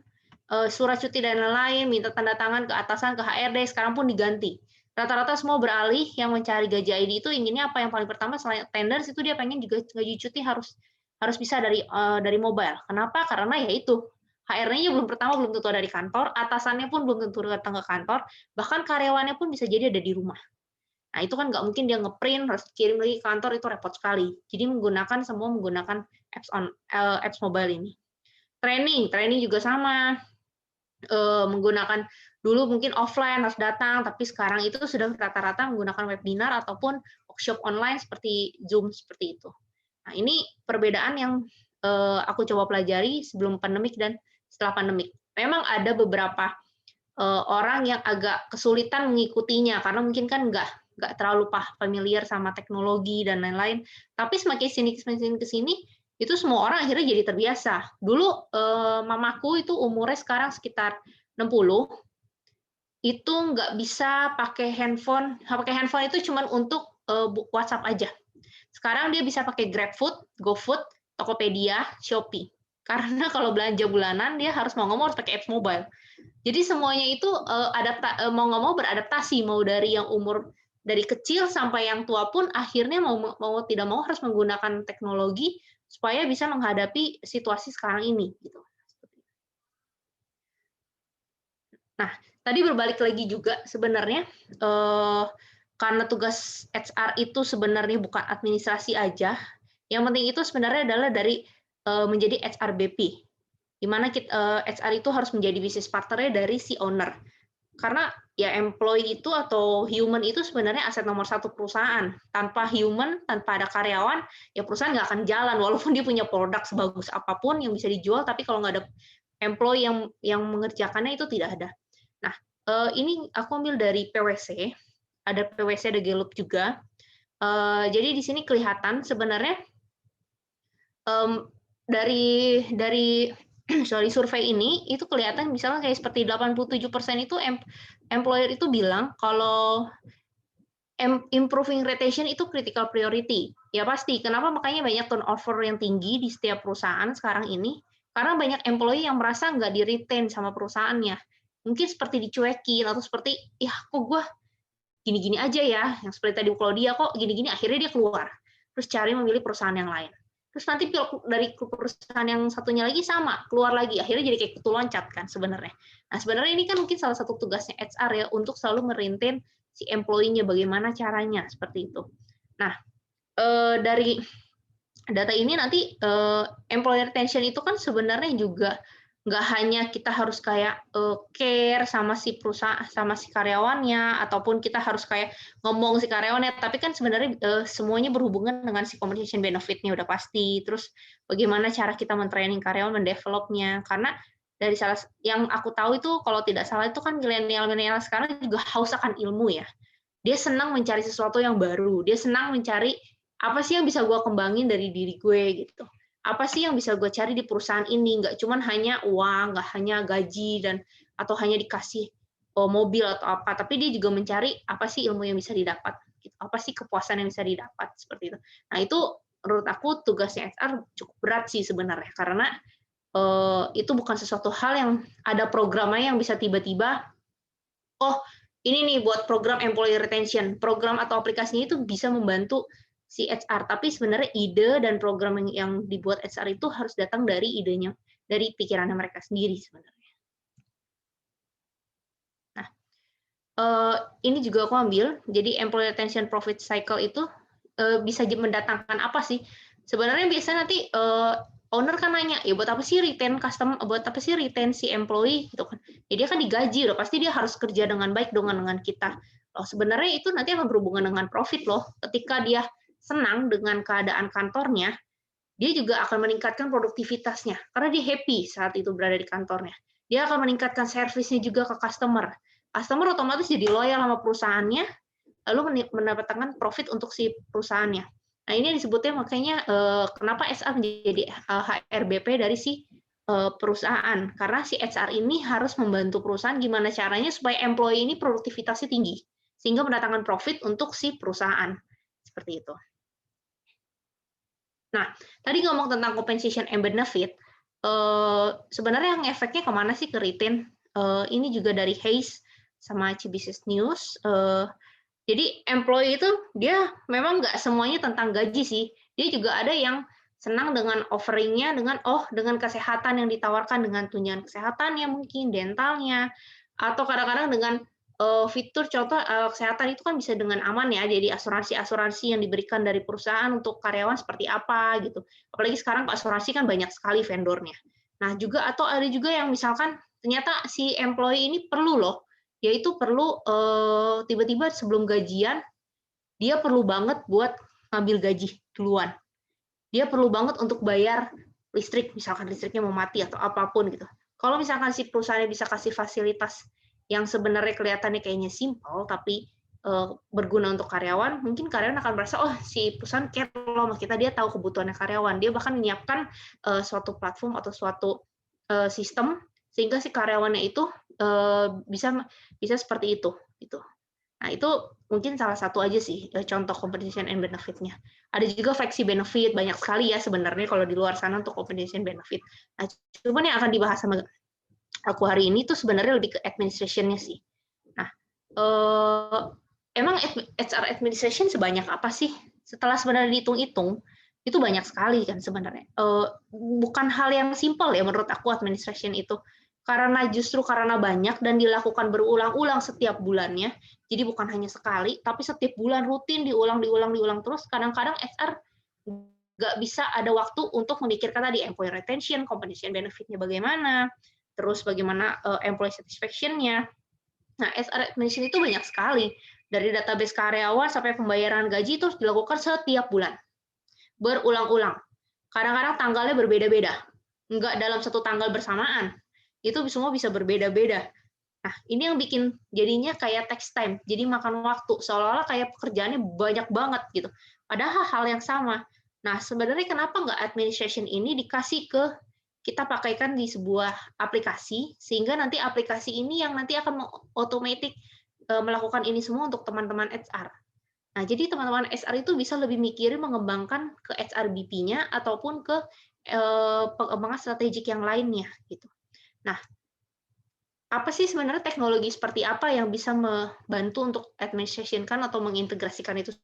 surat cuti dan lain-lain, minta tanda tangan ke atasan, ke HRD, sekarang pun diganti. Rata-rata semua beralih, yang mencari Gaji ID itu inginnya apa yang paling pertama selain attendance itu dia pengen juga ngajuin cuti harus bisa dari mobile. Kenapa? Karena ya itu HRD-nya belum tentu ada di kantor, atasannya pun belum tentu datang ke kantor, bahkan karyawannya pun bisa jadi ada di rumah. Nah, itu kan nggak mungkin dia ngeprint, harus kirim lagi ke kantor, itu repot sekali. Jadi semua menggunakan apps mobile ini. Training juga sama. Menggunakan Dulu mungkin offline harus datang, tapi sekarang itu sudah rata-rata menggunakan webinar ataupun workshop online seperti Zoom seperti itu. Nah, ini perbedaan yang aku coba pelajari sebelum pandemik dan setelah pandemik. Memang ada beberapa orang yang agak kesulitan mengikutinya karena mungkin kan nggak terlalu familiar sama teknologi dan lain-lain. Tapi semakin ke sini itu semua orang akhirnya jadi terbiasa. Dulu mamaku itu umurnya sekarang sekitar 60, itu nggak bisa pakai handphone. Pakai handphone itu cuma untuk WhatsApp aja. Sekarang dia bisa pakai GrabFood, GoFood, Tokopedia, Shopee. Karena kalau belanja bulanan dia harus mau nggak mau harus pakai apps mobile. Jadi semuanya itu mau nggak mau beradaptasi, mau dari yang umur dari kecil sampai yang tua pun akhirnya mau tidak mau harus menggunakan teknologi supaya bisa menghadapi situasi sekarang ini gitu. Nah, tadi berbalik lagi juga sebenarnya karena tugas HR itu sebenarnya bukan administrasi aja. Yang penting itu sebenarnya adalah dari menjadi HRBP, di mana HR itu harus menjadi business partner-nya dari si owner. Karena ya employee itu atau human itu sebenarnya aset nomor satu perusahaan. Tanpa human, tanpa ada karyawan, ya perusahaan nggak akan jalan. Walaupun dia punya produk sebagus apapun yang bisa dijual, tapi kalau nggak ada employee yang mengerjakannya itu tidak ada. Nah, ini aku ambil dari PwC. Ada PwC, ada Gallup juga. Jadi di sini kelihatan sebenarnya dari survei ini itu kelihatan misalnya kayak seperti 87% itu employer itu bilang kalau improving retention itu critical priority. Ya pasti. Kenapa makanya banyak turnover yang tinggi di setiap perusahaan sekarang ini? Karena banyak employee yang merasa nggak di-retain sama perusahaannya. Mungkin seperti dicuekin atau seperti, ya kok gue gini-gini aja ya, yang seperti tadi Claudia kok gini-gini, akhirnya dia keluar. Terus cari memilih perusahaan yang lain. Terus nanti dari perusahaan yang satunya lagi sama, keluar lagi, akhirnya jadi kayak kutu loncat kan sebenarnya. Nah sebenarnya ini kan mungkin salah satu tugasnya HR ya, untuk selalu merintain si employee-nya, bagaimana caranya, seperti itu. Nah, dari data ini nanti employee retention itu kan sebenarnya juga nggak hanya kita harus kayak care sama si perusahaan, sama si karyawannya, ataupun kita harus kayak ngomong si karyawannya, tapi kan sebenarnya semuanya berhubungan dengan si compensation benefit-nya udah pasti. Terus bagaimana cara kita men-training karyawan, mendevelopnya, karena dari salah yang aku tahu itu kalau tidak salah itu kan milenial sekarang juga haus akan ilmu ya. Dia senang mencari sesuatu yang baru, dia senang mencari apa sih yang bisa gue kembangin dari diri gue gitu. Apa sih yang bisa gue cari di perusahaan ini, nggak cuma hanya uang, nggak hanya gaji atau hanya dikasih mobil atau apa, tapi dia juga mencari apa sih ilmu yang bisa didapat, gitu. Apa sih kepuasan yang bisa didapat seperti itu. Nah itu menurut aku tugasnya HR cukup berat sih sebenarnya, karena itu bukan sesuatu hal yang ada programnya yang bisa tiba-tiba, oh ini nih buat program employee retention, program atau aplikasinya itu bisa membantu si HR, tapi sebenarnya ide dan program yang dibuat HR itu harus datang dari idenya, dari pikirannya mereka sendiri sebenarnya. Nah, ini juga aku ambil, jadi employee retention profit cycle itu bisa mendatangkan apa sih? Sebenarnya biasanya nanti owner kan nanya, ya buat apa sih retain customer, buat apa sih retain si employee gitu kan? Ya dia kan digaji loh, pasti dia harus kerja dengan baik dengan kita. Loh, sebenarnya itu nanti akan berhubungan dengan profit loh. Ketika dia senang dengan keadaan kantornya, dia juga akan meningkatkan produktivitasnya karena dia happy saat itu berada di kantornya. Dia akan meningkatkan servisnya juga ke customer. Customer otomatis jadi loyal sama perusahaannya, lalu mendapatkan profit untuk si perusahaannya. Nah ini disebutnya makanya kenapa HR menjadi HRBP dari si perusahaan, karena si HR ini harus membantu perusahaan gimana caranya supaya employee ini produktivitasnya tinggi sehingga mendatangkan profit untuk si perusahaan seperti itu. Nah, tadi ngomong tentang compensation and benefit, sebenarnya yang efeknya kemana sih ke retain? Ini juga dari Hayes sama Business News. Jadi employee itu dia memang nggak semuanya tentang gaji sih. Dia juga ada yang senang dengan offering-nya, dengan kesehatan yang ditawarkan, dengan tunjangan kesehatannya mungkin, dentalnya, atau kadang-kadang dengan fitur contoh kesehatan itu kan bisa dengan aman ya, jadi asuransi yang diberikan dari perusahaan untuk karyawan seperti apa gitu. Apalagi sekarang asuransi kan banyak sekali vendornya. Nah juga atau ada juga yang misalkan ternyata si employee ini perlu loh dia itu perlu tiba-tiba sebelum gajian, dia perlu banget buat ngambil gaji duluan. Dia perlu banget untuk bayar listrik, misalkan listriknya mau mati atau apapun gitu. Kalau misalkan si perusahaannya bisa kasih fasilitas yang sebenarnya kelihatannya kayaknya simpel, tapi berguna untuk karyawan, mungkin karyawan akan merasa, oh si perusahaan care loh sama kita, dia tahu kebutuhannya karyawan, dia bahkan menyiapkan suatu platform atau suatu sistem sehingga si karyawannya itu bisa seperti itu gitu. Nah, itu mungkin salah satu aja sih contoh compensation and benefit-nya. Ada juga flexi benefit, banyak sekali ya sebenarnya kalau di luar sana untuk compensation benefit. Nah, cuman yang akan dibahas sama aku hari ini tuh sebenarnya lebih ke administration-nya sih. Nah, emang HR administration sebanyak apa sih? Setelah sebenarnya dihitung-hitung, itu banyak sekali kan sebenarnya. Bukan hal yang simpel ya menurut aku administration itu. Justru karena banyak dan dilakukan berulang-ulang setiap bulannya, jadi bukan hanya sekali, tapi setiap bulan rutin diulang terus. Kadang-kadang HR nggak bisa ada waktu untuk memikirkan tadi employee retention, compensation benefit-nya bagaimana, terus bagaimana employee satisfaction-nya. Nah, HR administration itu banyak sekali. Dari database karyawan sampai pembayaran gaji itu harus dilakukan setiap bulan. Berulang-ulang. Kadang-kadang tanggalnya berbeda-beda. Nggak dalam satu tanggal bersamaan. Itu semua bisa berbeda-beda. Nah, ini yang bikin jadinya kayak text time, jadi makan waktu, seolah-olah kayak pekerjaannya banyak banget gitu. Padahal hal yang sama. Nah, sebenarnya kenapa nggak administration ini dikasih ke kita pakaikan di sebuah aplikasi, sehingga nanti aplikasi ini yang nanti akan otomatis melakukan ini semua untuk teman-teman HR. Nah, jadi teman-teman HR itu bisa lebih mikirin mengembangkan ke HR BP-nya ataupun ke pengembangan strategik yang lainnya gitu. Nah, apa sih sebenarnya teknologi seperti apa yang bisa membantu untuk administration-kan atau mengintegrasikan itu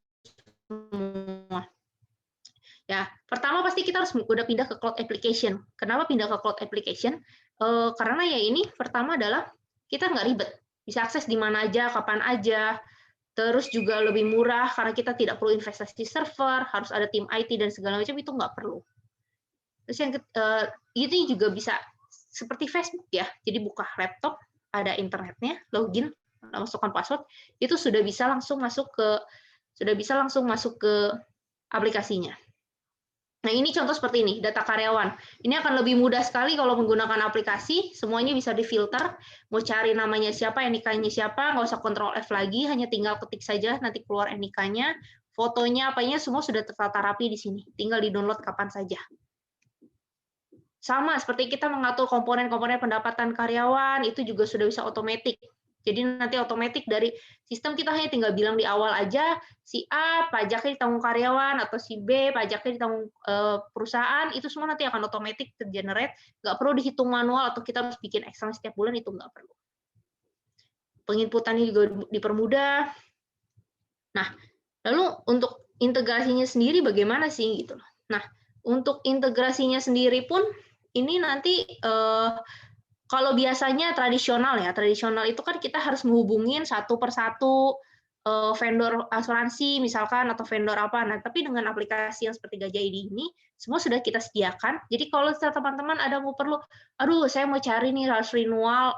semua? Ya, pertama pasti kita harus udah pindah ke cloud application. Kenapa pindah ke cloud application? Karena ya ini pertama adalah kita nggak ribet, bisa akses di mana aja, kapan aja. Terus juga lebih murah karena kita tidak perlu investasi server, harus ada tim IT dan segala macam, itu nggak perlu. Terus yang ini juga bisa seperti Facebook ya, jadi buka laptop, ada internetnya, login, masukkan password, itu sudah bisa langsung masuk ke aplikasinya. Nah, ini contoh seperti ini, data karyawan. Ini akan lebih mudah sekali kalau menggunakan aplikasi, semuanya bisa difilter, mau cari namanya siapa, NIK-nya siapa, nggak usah Ctrl F lagi, hanya tinggal ketik saja, nanti keluar NIK-nya, fotonya, apanya, semua sudah tertata rapi di sini, tinggal di-download kapan saja. Sama seperti kita mengatur komponen-komponen pendapatan karyawan, itu juga sudah bisa otomatis. Jadi nanti otomatis dari sistem kita hanya tinggal bilang di awal aja, si A pajaknya ditanggung karyawan, atau si B pajaknya ditanggung perusahaan, itu semua nanti akan otomatis tergenerate, nggak perlu dihitung manual atau kita harus bikin Excel setiap bulan, itu nggak perlu. Penginputannya juga dipermudah. Nah, lalu untuk integrasinya sendiri bagaimana sih gitu loh. Nah, untuk integrasinya sendiri pun ini nanti kalau biasanya tradisional itu kan kita harus menghubungin satu persatu vendor asuransi misalkan atau vendor apa. Nah, tapi dengan aplikasi yang seperti Gajah ID ini semua sudah kita sediakan. Jadi kalau teman-teman ada perlu, aduh saya mau cari nih harus renewal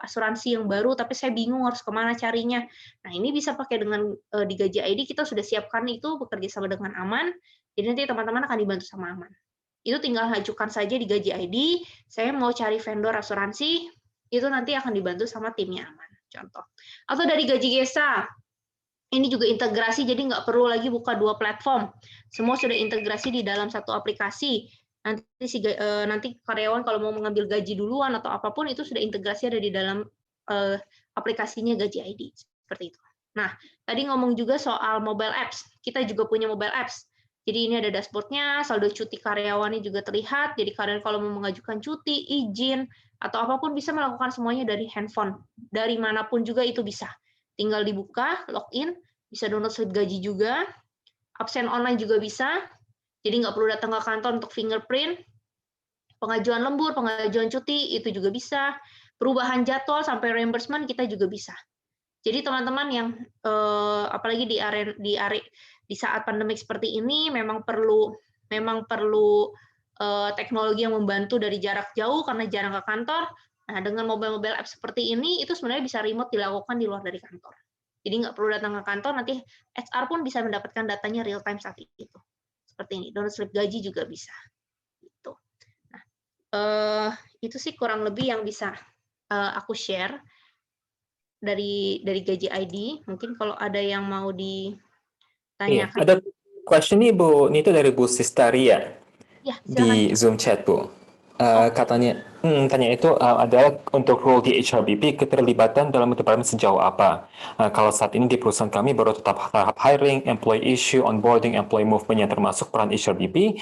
asuransi yang baru, tapi saya bingung harus kemana carinya. Nah, ini bisa pakai dengan di Gajah ID kita sudah siapkan itu bekerja sama dengan Aman. Jadi nanti teman-teman akan dibantu sama Aman. Itu tinggal ajukan saja di Gaji ID, saya mau cari vendor asuransi, itu nanti akan dibantu sama timnya Aman, contoh. Atau dari Gaji Gesa, ini juga integrasi, jadi nggak perlu lagi buka dua platform. Semua sudah integrasi di dalam satu aplikasi. Nanti karyawan kalau mau mengambil gaji duluan atau apapun, itu sudah integrasi ada di dalam aplikasinya Gaji ID, seperti itu. Nah, tadi ngomong juga soal mobile apps, kita juga punya mobile apps. Jadi ini ada dashboard-nya, saldo cuti karyawannya juga terlihat. Jadi karyawan kalau mau mengajukan cuti, izin, atau apapun bisa melakukan semuanya dari handphone. Dari manapun juga itu bisa. Tinggal dibuka, login, bisa download slip gaji juga. Absen online juga bisa. Jadi nggak perlu datang ke kantor untuk fingerprint. Pengajuan lembur, pengajuan cuti, itu juga bisa. Perubahan jadwal sampai reimbursement kita juga bisa. Jadi teman-teman yang apalagi di saat pandemik seperti ini memang perlu teknologi yang membantu dari jarak jauh karena jarang ke kantor, Nah, dengan mobile apps seperti ini, itu sebenarnya bisa remote dilakukan di luar dari kantor. Jadi nggak perlu datang ke kantor, nanti HR pun bisa mendapatkan datanya real time saat itu. Seperti ini, download slip gaji juga bisa. Gitu. Nah, itu sih kurang lebih yang bisa aku share dari Gaji ID. Mungkin kalau ada yang mau ditanyakan. Ada question nih Bu, ini itu dari Bu Sistaria Ya, di silakan. Zoom chat Bu. Katanya, tanya itu adalah untuk role di HRBP keterlibatan dalam departemen sejauh apa? Kalau saat ini di perusahaan kami baru tahap hiring, employee issue, onboarding, employee movement yang termasuk peran HRBP,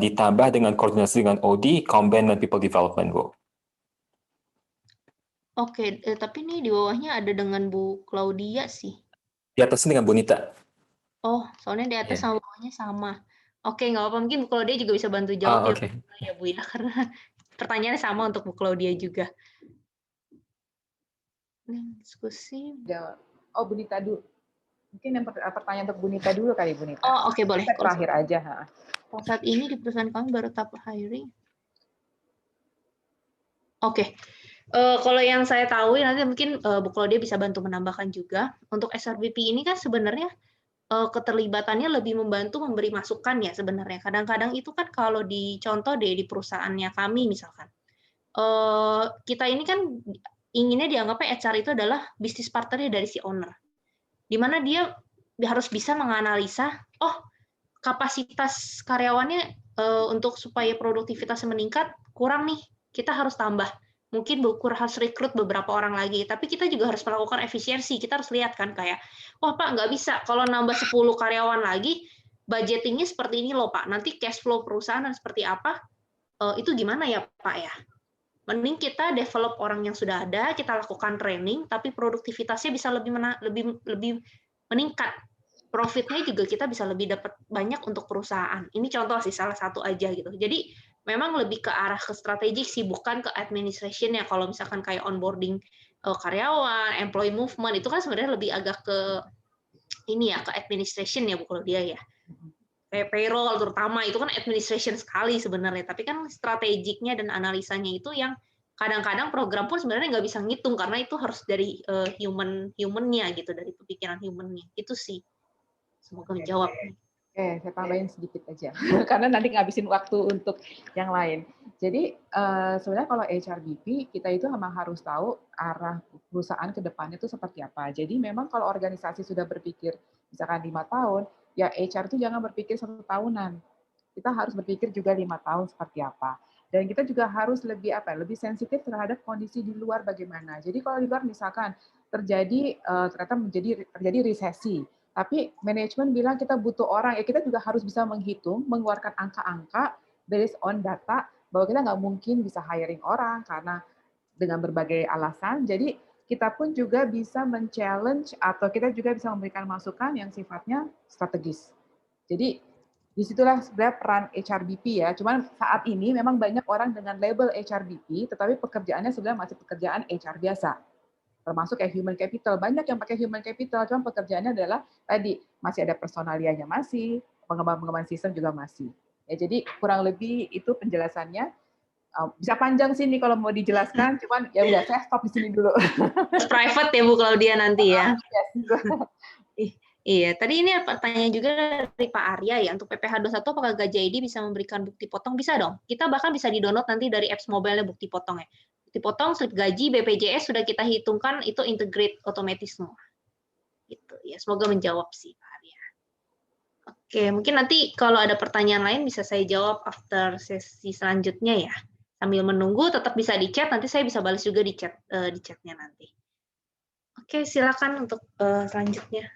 ditambah dengan koordinasi dengan OD, Combine, dan People Development, Bu. Oke, tapi ini di bawahnya ada dengan Bu Claudia sih. Di atasnya dengan Bu Nita. Oh, soalnya di atas sama bawahnya sama. Oke, nggak apa-apa. Mungkin Bu Claudia juga bisa bantu jawab ya Bu ya, karena pertanyaannya sama untuk Bu Claudia juga. Diskusi. Oh, Bu Nita dulu. Mungkin yang pertanyaan untuk Bu Nita dulu kali, Bu Nita. Oh, oke, boleh. Kita terakhir aja. Saat ini di perusahaan kami baru tahap hiring. Oke. Kalau yang saya tahu nanti mungkin Bu Claudia bisa bantu menambahkan juga. Untuk SRBP ini kan sebenarnya keterlibatannya lebih membantu memberi masukan ya sebenarnya. Kadang-kadang itu kan kalau dicontoh di perusahaannya kami misalkan, kita ini kan inginnya dianggapnya HR itu adalah bisnis partnernya dari si owner, di mana dia harus bisa menganalisa, kapasitas karyawannya untuk supaya produktivitasnya meningkat kurang nih, kita harus tambah. Mungkin harus rekrut beberapa orang lagi, tapi kita juga harus melakukan efisiensi. Kita harus lihat kan kayak, wah Pak, nggak bisa kalau nambah 10 karyawan lagi, budgetingnya seperti ini loh Pak, nanti cash flow perusahaan seperti apa, itu gimana ya Pak ya? Mending kita develop orang yang sudah ada, kita lakukan training, tapi produktivitasnya bisa lebih meningkat. Profitnya juga kita bisa lebih dapat banyak untuk perusahaan. Ini contoh sih, salah satu aja gitu. Jadi memang lebih ke arah ke strategik sih, bukan ke administration ya. Kalau misalkan kayak onboarding karyawan, employee movement, itu kan sebenarnya lebih agak ke ini ya, ke administration ya Bu Claudia ya. Kayak payroll terutama, itu kan administration sekali sebenarnya. Tapi kan strategiknya dan analisanya itu yang kadang-kadang program pun sebenarnya nggak bisa ngitung, karena itu harus dari human-nya gitu, dari pemikiran human-nya. Itu sih. Semoga menjawab. Saya tambahin sedikit aja, karena nanti ngabisin waktu untuk yang lain. Jadi sebenarnya kalau HRBP, kita itu memang harus tahu arah perusahaan ke depannya itu seperti apa. Jadi memang kalau organisasi sudah berpikir misalkan 5 tahun, ya HR itu jangan berpikir 1 tahunan. Kita harus berpikir juga 5 tahun seperti apa. Dan kita juga harus lebih sensitif terhadap kondisi di luar bagaimana. Jadi kalau di luar misalkan ternyata terjadi resesi, tapi manajemen bilang kita butuh orang, ya kita juga harus bisa menghitung, mengeluarkan angka-angka based on data, bahwa kita nggak mungkin bisa hiring orang karena dengan berbagai alasan. Jadi kita pun juga bisa men-challenge atau kita juga bisa memberikan masukan yang sifatnya strategis. Jadi disitulah sebenarnya peran HRBP ya. Cuman saat ini memang banyak orang dengan label HRBP, tetapi pekerjaannya sebenarnya masih pekerjaan HR biasa. Termasuk kayak human capital. Banyak yang pakai human capital, cuma pekerjaannya adalah tadi, masih ada personalianya masih, pengembangan sistem juga masih. Ya, jadi kurang lebih itu penjelasannya. Bisa panjang sih nih kalau mau dijelaskan, cuman ya udah saya stop di sini dulu. Private ya Bu Claudia nanti ya. Iya, tadi ini pertanyaan juga dari Pak Arya ya, untuk PPh 21 apakah Gaji ID bisa memberikan bukti potong? Bisa dong. Kita bahkan bisa di-download nanti dari apps mobile-nya bukti potong ya. Bukti potong, slip gaji, BPJS sudah kita hitungkan, itu integrate otomatis semua. Gitu ya, semoga menjawab sih Pak Arya. Oke, mungkin nanti kalau ada pertanyaan lain bisa saya jawab after sesi selanjutnya ya. Sambil menunggu tetap bisa di chat, nanti saya bisa balas juga di chatnya nanti. Oke, silakan untuk selanjutnya.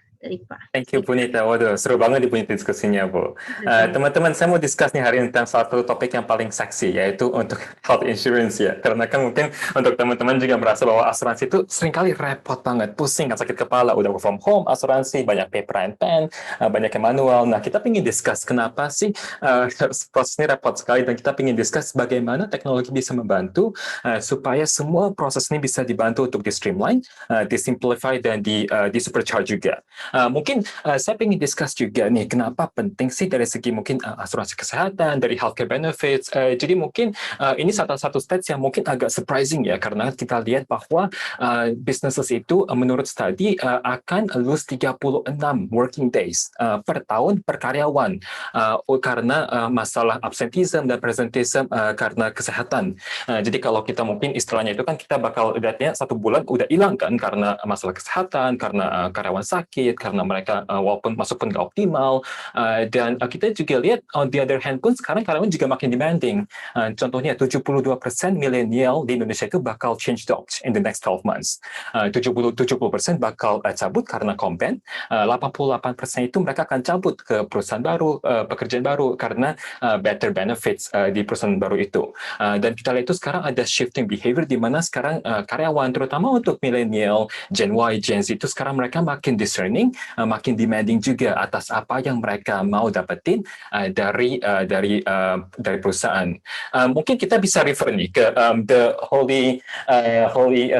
Thank you Bu Nita. Waduh, seru banget di Bu Nita diskusinya Bu. Teman-teman, saya mau discuss nih hari ini tentang salah satu topik yang paling seksi, yaitu untuk health insurance ya. Karena kan mungkin untuk teman-teman juga merasa bahwa asuransi itu seringkali repot banget, pusing, kan sakit kepala, udah work from home, asuransi, banyak paper and pen, banyak yang manual. Nah, kita ingin discuss kenapa sih proses ini repot sekali, dan kita ingin discuss bagaimana teknologi bisa membantu supaya semua proses ini bisa dibantu untuk di-streamline, di-simplify, dan di-supercharge juga. Mungkin saya ingin discuss juga nih, kenapa penting sih dari segi mungkin asuransi kesehatan, dari healthcare benefits. Jadi mungkin ini satu stats yang mungkin agak surprising ya, karena kita lihat bahwa businesses itu menurut study akan lose 36 working days per tahun per karyawan karena masalah absenteeism dan presenteeism karena kesehatan. Jadi kalau kita mungkin istilahnya itu kan kita bakal lihatnya 1 bulan udah hilang kan karena masalah kesehatan, karena karyawan sakit, karena mereka walaupun masuk pun nggak optimal. Dan kita juga lihat on the other hand pun sekarang karyawan juga makin demanding. Contohnya 72% milenial di Indonesia itu bakal change jobs in the next 12 months. 70% bakal cabut karena kompen, 88% itu mereka akan cabut ke perusahaan baru, pekerjaan baru karena better benefits di perusahaan baru itu. Dan kita lihat itu sekarang ada shifting behavior di mana sekarang karyawan terutama untuk milenial, Gen Y, Gen Z itu sekarang mereka makin discerning, makin demanding juga atas apa yang mereka mau dapetin dari perusahaan. Mungkin kita bisa refer nih ke the holy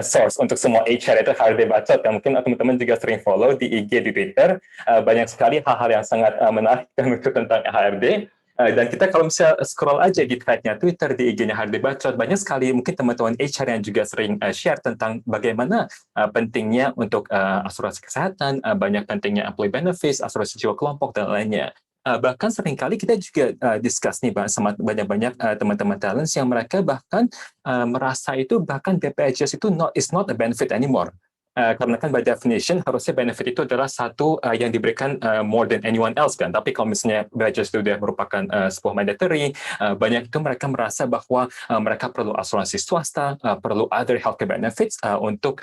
source untuk semua HR itu HRD Bacot, yang mungkin teman-teman juga sering follow di IG, di Twitter. Banyak sekali hal-hal yang sangat menarik tentang HRD. Dan kita kalau misalnya scroll aja di thread-nya Twitter, di IG-nya HRD Bacot, banyak sekali mungkin teman-teman HR yang juga sering share tentang bagaimana pentingnya untuk asuransi kesehatan, banyak pentingnya employee benefits, asuransi jiwa kelompok, dan lainnya. Bahkan seringkali kita juga discuss nih sama banyak-banyak teman-teman talents yang mereka bahkan merasa itu bahkan BPJS itu is not a benefit anymore. Karena kan by definition harusnya benefit itu adalah satu yang diberikan more than anyone else kan. Tapi kalau misalnya BPJS itu sudah merupakan sebuah mandatory, banyak itu mereka merasa bahwa mereka perlu asuransi swasta, perlu other healthcare benefits untuk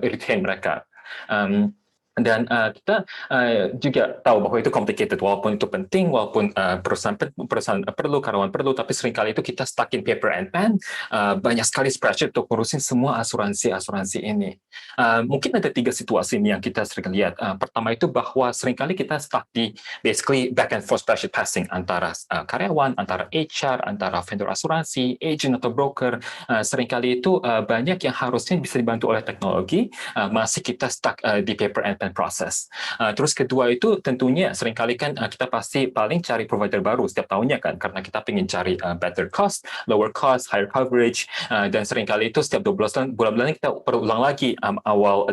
retain mereka. Dan kita juga tahu bahwa itu complicated, walaupun itu penting, walaupun perusahaan perlu, karyawan perlu, tapi seringkali itu kita stuck in paper and pen, banyak sekali spreadsheet untuk ngurusin semua asuransi ini. Mungkin ada 3 situasi ini yang kita sering lihat. Pertama itu bahwa seringkali kita stuck di basically back and forth spreadsheet passing antara karyawan, antara HR, antara vendor asuransi, agent atau broker. Seringkali itu banyak yang harusnya bisa dibantu oleh teknologi, masih kita stuck di paper and pen proses. Terus kedua itu tentunya seringkali kan kita pasti paling cari provider baru setiap tahunnya kan, karena kita ingin cari better cost, lower cost, higher coverage, dan seringkali itu setiap 12 bulan kita perlu ulang lagi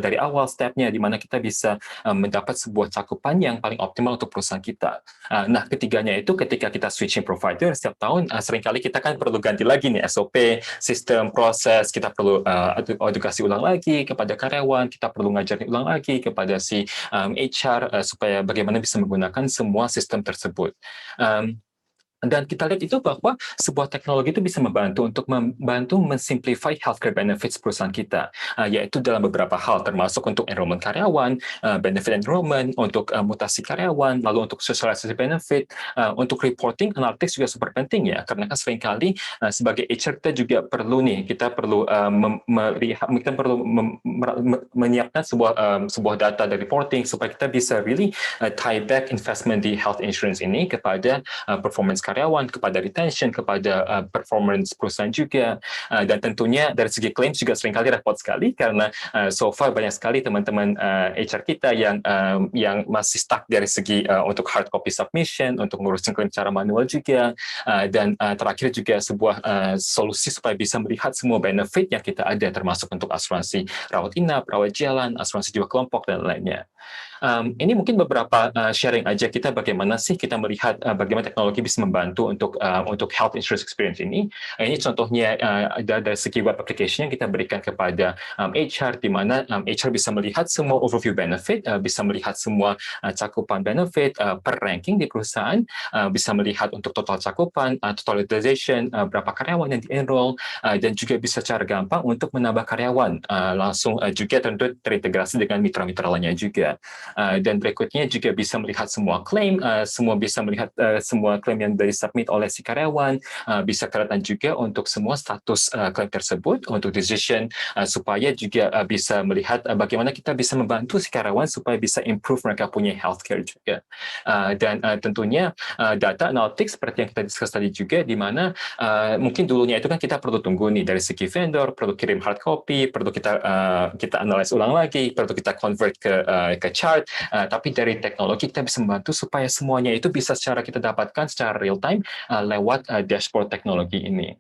dari awal stepnya di mana kita bisa mendapat sebuah cakupan yang paling optimal untuk perusahaan kita. Nah, ketiganya itu ketika kita switching provider setiap tahun, seringkali kita kan perlu ganti lagi nih SOP, sistem, proses, kita perlu edukasi ulang lagi kepada karyawan, kita perlu ngajarin ulang lagi kepada si HR supaya bagaimana bisa menggunakan semua sistem tersebut. Dan kita lihat itu bahwa sebuah teknologi itu bisa membantu untuk mensimplify healthcare benefits perusahaan kita, yaitu dalam beberapa hal, termasuk untuk enrollment karyawan, benefit enrollment, untuk mutasi karyawan, lalu untuk socialization benefit, untuk reporting, analytics juga super penting ya, karena kan seringkali sebagai HR kita juga perlu menyiapkan sebuah data dari reporting supaya kita bisa really tie back investment di health insurance ini kepada performance karyawan, kepada retention, kepada performance perusahaan juga, dan tentunya dari segi claims juga seringkali repot sekali karena so far banyak sekali teman-teman HR kita yang masih stuck dari segi untuk hard copy submission, untuk ngurusin claim secara manual juga, dan terakhir juga sebuah solusi supaya bisa melihat semua benefit yang kita ada, termasuk untuk asuransi rawat inap, rawat jalan, asuransi jiwa kelompok, dan lainnya. Ini mungkin beberapa sharing aja kita bagaimana sih kita melihat bagaimana teknologi bisa membantu untuk health insurance experience ini. Ini contohnya dari segi web application yang kita berikan kepada HR, di mana HR bisa melihat semua overview benefit, bisa melihat semua cakupan benefit per ranking di perusahaan, bisa melihat untuk total cakupan, total utilization, berapa karyawan yang di-enroll, dan juga bisa cara gampang untuk menambah karyawan, langsung juga tentu terintegrasi dengan mitra-mitra lainnya juga. Dan berikutnya juga bisa melihat semua klaim, bisa melihat semua klaim yang disubmit oleh si karyawan, bisa kelihatan juga untuk semua status klaim tersebut, untuk decision, supaya juga bisa melihat bagaimana kita bisa membantu si karyawan supaya bisa improve mereka punya healthcare juga. Dan tentunya data analytics seperti yang kita discuss tadi juga, di mana mungkin dulunya itu kan kita perlu tunggu nih dari segi vendor, perlu kirim hard copy, perlu kita analyze ulang lagi, perlu kita convert ke chart, membuat, tapi dari teknologi kita bisa membantu supaya semuanya itu bisa kita dapatkan secara real time lewat dashboard teknologi ini.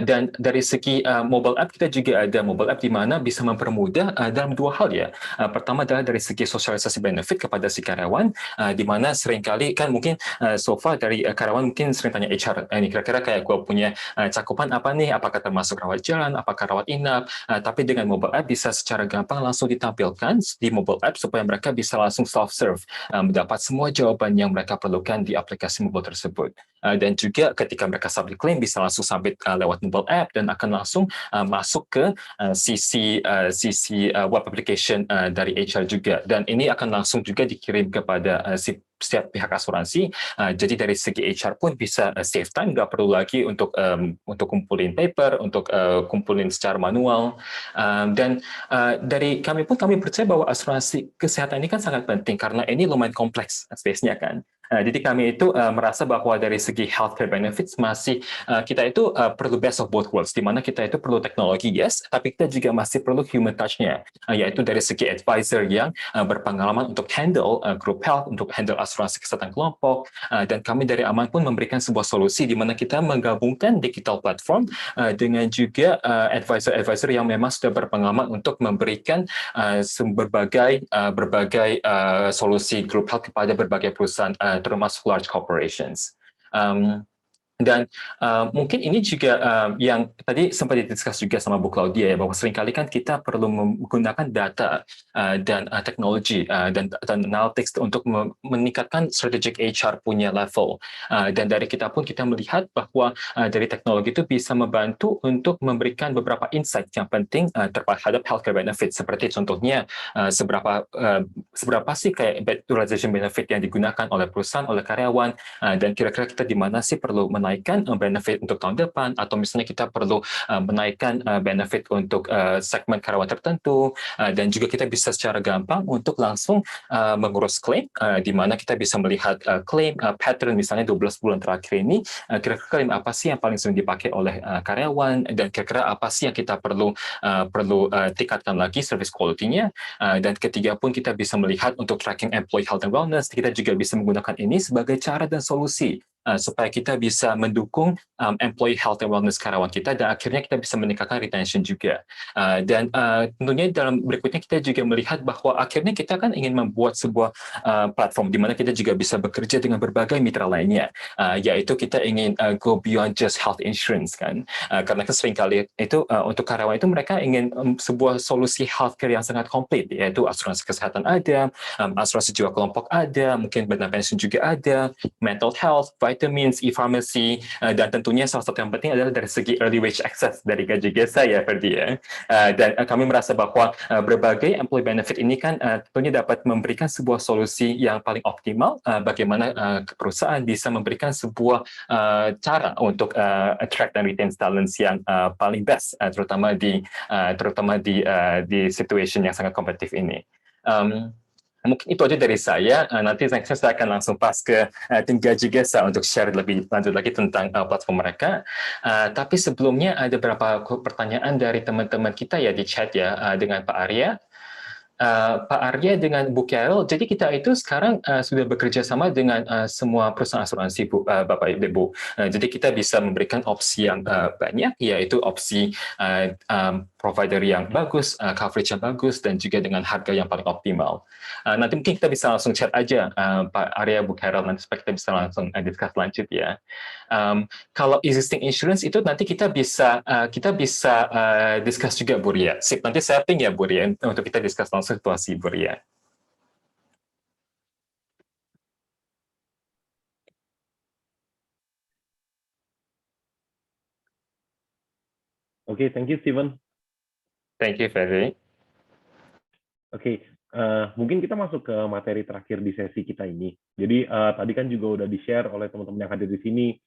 Dan dari segi mobile app, kita juga ada mobile app di mana bisa mempermudah dalam dua hal ya. Pertama adalah dari segi sosialisasi benefit kepada si karyawan, di mana seringkali kan mungkin so far dari karyawan mungkin sering tanya HR, ini kira-kira kayak gue punya cakupan apa nih, apakah termasuk rawat jalan, apakah rawat inap, tapi dengan mobile app bisa secara gampang langsung ditampilkan di mobile app supaya mereka bisa langsung self-serve, mendapat semua jawaban yang mereka perlukan di aplikasi mobile tersebut. Dan juga ketika mereka submit claim bisa langsung submit lewat mobile app dan akan langsung masuk ke sisi web application dari HR juga, dan ini akan langsung juga dikirim kepada setiap pihak asuransi. Jadi dari segi HR pun bisa save time, nggak perlu lagi untuk kumpulin paper, untuk kumpulin secara manual. Dan dari kami pun kami percaya bahwa asuransi kesehatan ini kan sangat penting karena ini lumayan kompleks space-nya kan. Jadi kami itu merasa bahwa dari segi healthcare benefits masih kita itu perlu best of both worlds, di mana kita itu perlu teknologi, yes, tapi kita juga masih perlu human touch-nya, yaitu dari segi advisor yang berpengalaman untuk handle group health, untuk handle asuransi kesehatan kelompok, dan kami dari Aman pun memberikan sebuah solusi di mana kita menggabungkan digital platform dengan juga advisor-advisor yang memang sudah berpengalaman untuk memberikan berbagai solusi group health kepada berbagai perusahaan, termasuk large corporations. Dan mungkin ini juga yang tadi sempat didiskus juga sama Bu Claudia ya, bahwa seringkali kan kita perlu menggunakan data dan teknologi dan analytics untuk meningkatkan strategic HR punya level. Dan dari kita pun kita melihat bahwa dari teknologi itu bisa membantu untuk memberikan beberapa insight yang penting terhadap healthcare benefit, seperti contohnya seberapa sih kayak utilization benefit yang digunakan oleh perusahaan, oleh karyawan, dan kira-kira kita di mana sih perlu menaikkan benefit untuk tahun depan, atau misalnya kita perlu menaikkan benefit untuk segmen karyawan tertentu, dan juga kita bisa secara gampang untuk langsung mengurus klaim, di mana kita bisa melihat klaim pattern misalnya 12 bulan terakhir ini, kira-kira klaim apa sih yang paling sering dipakai oleh karyawan, dan kira-kira apa sih yang kita perlu tingkatkan lagi service quality-nya. Dan ketiga pun kita bisa melihat untuk tracking employee health and wellness, kita juga bisa menggunakan ini sebagai cara dan solusi supaya kita bisa mendukung employee health and wellness karyawan kita, dan akhirnya kita bisa meningkatkan retention juga. Dan tentunya dalam berikutnya kita juga melihat bahwa akhirnya kita kan ingin membuat sebuah platform di mana kita juga bisa bekerja dengan berbagai mitra lainnya, yaitu kita ingin go beyond just health insurance kan, karena seringkali itu untuk karyawan itu mereka ingin sebuah solusi healthcare yang sangat komplit, yaitu asuransi kesehatan ada, asuransi jiwa kelompok ada, mungkin dana pensiun juga ada, mental health, vitamins, e-pharmacy, dan tentunya salah satu yang penting adalah dari segi early wage access dari gaji gesa ya Ferdi ya. Dan kami merasa bahwa berbagai employee benefit ini kan tentunya dapat memberikan sebuah solusi yang paling optimal bagaimana perusahaan bisa memberikan sebuah cara untuk attract dan retain talents yang paling best, terutama di situation yang sangat kompetitif ini. Mungkin itu aja dari saya. Nanti saya akan langsung pas ke tim Gaji Gesa untuk share lebih lanjut lagi tentang platform mereka. Tapi sebelumnya ada beberapa pertanyaan dari teman-teman kita ya di chat ya, dengan Pak Arya. Pak Arya dengan Bu Carol, jadi kita itu sekarang sudah bekerja sama dengan semua perusahaan asuransi, Bapak Ibu. Jadi kita bisa memberikan opsi yang banyak, yaitu opsi provider yang bagus, coverage yang bagus, dan juga dengan harga yang paling optimal. Nanti mungkin kita bisa langsung chat aja Pak Arya, Bu Carol, nanti supaya kita bisa langsung discuss lanjut ya. Kalau existing insurance itu nanti kita bisa discuss juga Bu Ria. Sip, nanti saya ping ya Bu Ria untuk kita discuss langsung situasi Bu Ria. Oke, thank you Steven. Thank you Ferry. Oke, mungkin kita masuk ke materi terakhir di sesi kita ini. Jadi tadi kan juga udah di-share oleh teman-teman yang hadir di sini.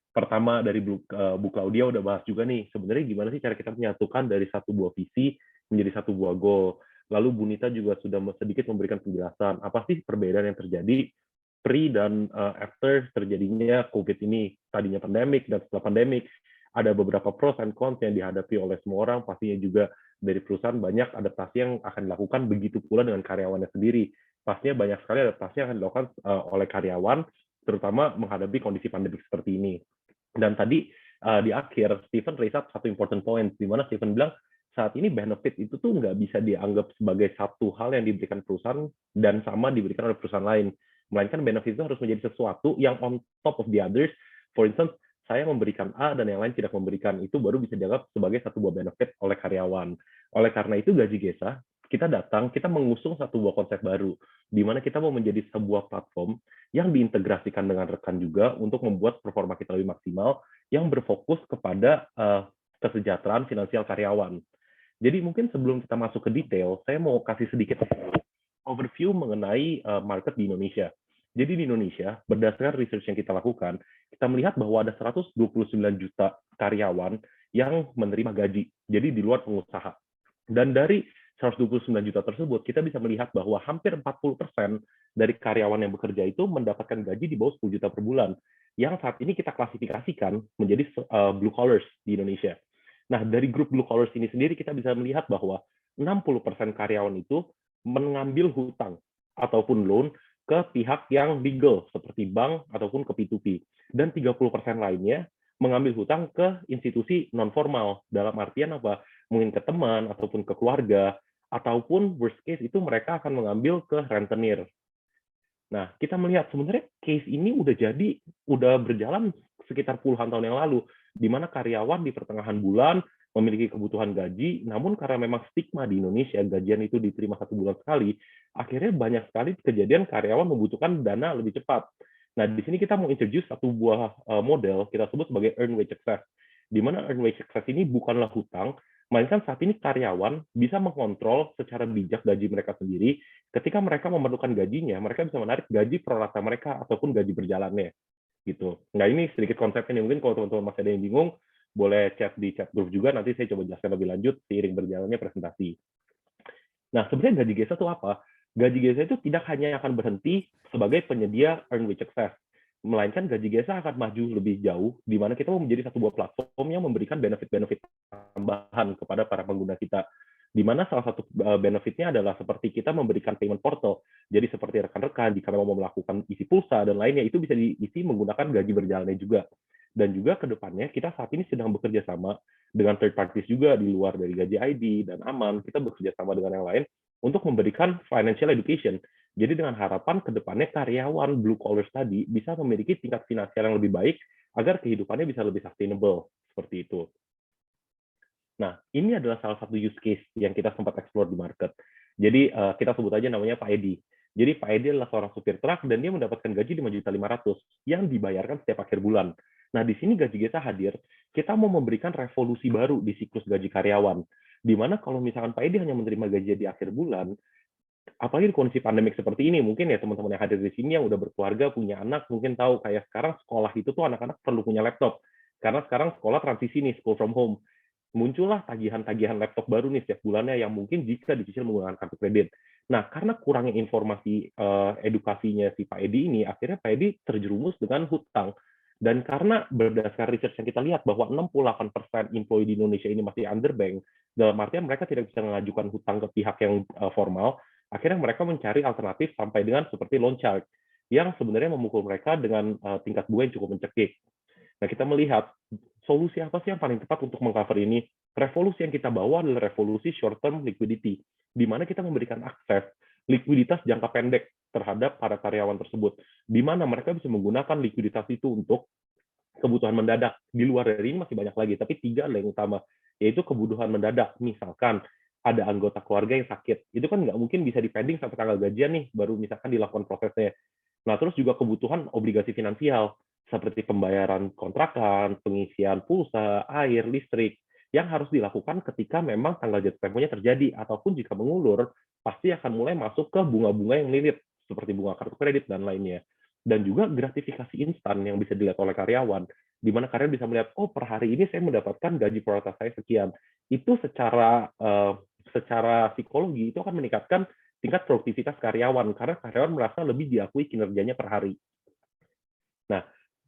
Pertama dari Bu Claudia udah bahas juga nih, sebenarnya gimana sih cara kita menyatukan dari satu buah visi menjadi satu buah goal. Lalu Bu Nita juga sudah sedikit memberikan penjelasan, apa sih perbedaan yang terjadi pre dan after terjadinya COVID ini, tadinya pandemik dan setelah pandemik, ada beberapa pros and cons yang dihadapi oleh semua orang, pastinya juga dari perusahaan banyak adaptasi yang akan dilakukan, begitu pula dengan karyawannya sendiri. Pastinya banyak sekali adaptasi yang akan dilakukan oleh karyawan, terutama menghadapi kondisi pandemik seperti ini. Dan tadi di akhir, Stephen raise up satu important point, di mana Stephen bilang, saat ini benefit itu tuh nggak bisa dianggap sebagai satu hal yang diberikan perusahaan dan sama diberikan oleh perusahaan lain. Melainkan benefit itu harus menjadi sesuatu yang on top of the others. For instance, saya memberikan A dan yang lain tidak memberikan, itu baru bisa dianggap sebagai satu buah benefit oleh karyawan. Oleh karena itu Gaji Gesa, kita datang, kita mengusung satu buah konsep baru, di mana kita mau menjadi sebuah platform yang diintegrasikan dengan rekan juga untuk membuat performa kita lebih maksimal, yang berfokus kepada kesejahteraan finansial karyawan. Jadi mungkin sebelum kita masuk ke detail, saya mau kasih sedikit overview mengenai market di Indonesia. Jadi di Indonesia, berdasarkan research yang kita lakukan, kita melihat bahwa ada 129 juta karyawan yang menerima gaji, jadi di luar pengusaha. Dan dari 129 juta tersebut, kita bisa melihat bahwa hampir 40% dari karyawan yang bekerja itu mendapatkan gaji di bawah 10 juta per bulan, yang saat ini kita klasifikasikan menjadi blue collars di Indonesia. Nah, dari grup blue collars ini sendiri, kita bisa melihat bahwa 60% karyawan itu mengambil hutang ataupun loan ke pihak yang legal, seperti bank ataupun ke P2P. Dan 30% lainnya mengambil hutang ke institusi non-formal. Dalam artian apa? Mungkin ke teman, ataupun ke keluarga, ataupun worst case itu mereka akan mengambil ke rentenir. Nah, kita melihat sebenarnya case ini udah berjalan sekitar puluhan tahun yang lalu, di mana karyawan di pertengahan bulan memiliki kebutuhan gaji, namun karena memang stigma di Indonesia, gajian itu diterima 1 bulan sekali, akhirnya banyak sekali kejadian karyawan membutuhkan dana lebih cepat. Nah, di sini kita mau introduce satu buah model, kita sebut sebagai earned wage access, di mana earned wage access ini bukanlah hutang, melainkan saat ini karyawan bisa mengontrol secara bijak gaji mereka sendiri. Ketika mereka memerlukan gajinya, mereka bisa menarik gaji pro rata mereka ataupun gaji berjalannya. Gitu. Nah, ini sedikit konsepnya nih. Mungkin kalau teman-teman masih ada yang bingung, boleh chat di chat group juga, nanti saya coba jelaskan lebih lanjut seiring berjalannya presentasi. Nah, sebenarnya Gaji Gesa itu apa? Gaji Gesa itu tidak hanya akan berhenti sebagai penyedia earned wage access, melainkan Gaji Gesa akan maju lebih jauh, di mana kita mau menjadi satu buah platform yang memberikan benefit-benefit tambahan kepada para pengguna kita. Di mana salah satu benefitnya adalah seperti kita memberikan payment portal. Jadi seperti rekan-rekan, jika mau melakukan isi pulsa dan lainnya, itu bisa diisi menggunakan gaji berjalannya juga. Dan juga ke depannya, kita saat ini sedang bekerja sama dengan third parties juga di luar dari Gaji ID dan Aman, kita bekerja sama dengan yang lain untuk memberikan financial education. Jadi dengan harapan ke depannya karyawan blue collars tadi bisa memiliki tingkat finansial yang lebih baik agar kehidupannya bisa lebih sustainable, seperti itu. Nah, ini adalah salah satu use case yang kita sempat explore di market. Jadi kita sebut aja namanya Pak Edi. Jadi Pak Edi adalah seorang supir truk dan dia mendapatkan gaji 5.500.000 yang dibayarkan setiap akhir bulan. Nah, di sini Gaji Gesa hadir, kita mau memberikan revolusi baru di siklus gaji karyawan. Di mana kalau misalkan Pak Edi hanya menerima gaji di akhir bulan, apalagi di kondisi pandemik seperti ini, mungkin ya teman-teman yang hadir di sini yang udah berkeluarga, punya anak, mungkin tahu kayak sekarang sekolah itu tuh anak-anak perlu punya laptop. Karena sekarang sekolah transisi nih, school from home. Muncullah tagihan-tagihan laptop baru nih setiap bulannya yang mungkin jika dicicil menggunakan kartu kredit. Nah, karena kurangnya informasi edukasinya si Pak Edi ini, akhirnya Pak Edi terjerumus dengan hutang. Dan karena berdasarkan research yang kita lihat bahwa 68% employee di Indonesia ini masih underbank, dalam artian mereka tidak bisa mengajukan hutang ke pihak yang formal, akhirnya mereka mencari alternatif sampai dengan seperti loan shark, yang sebenarnya memukul mereka dengan tingkat bunga yang cukup mencekik. Nah, kita melihat solusi apa sih yang paling tepat untuk mengcover ini. Revolusi yang kita bawa adalah revolusi short-term liquidity, di mana kita memberikan akses likuiditas jangka pendek terhadap para karyawan tersebut, di mana mereka bisa menggunakan likuiditas itu untuk kebutuhan mendadak. Di luar dari ini masih banyak lagi, tapi 3 adalah yang utama, yaitu kebutuhan mendadak. Misalkan ada anggota keluarga yang sakit, itu kan nggak mungkin bisa dipending sampai tanggal gajian nih, baru misalkan dilakukan prosesnya. Nah, terus juga kebutuhan obligasi finansial, seperti pembayaran kontrakan, pengisian pulsa, air, listrik, yang harus dilakukan ketika memang tanggal jatuh temponya terjadi, ataupun jika mengulur, pasti akan mulai masuk ke bunga-bunga yang melilit, seperti bunga kartu kredit dan lainnya. Dan juga gratifikasi instan yang bisa dilihat oleh karyawan, di mana karyawan bisa melihat, oh per hari ini saya mendapatkan gaji pro rata saya sekian. Itu secara psikologi itu akan meningkatkan tingkat produktivitas karyawan, karena karyawan merasa lebih diakui kinerjanya per hari. Nah,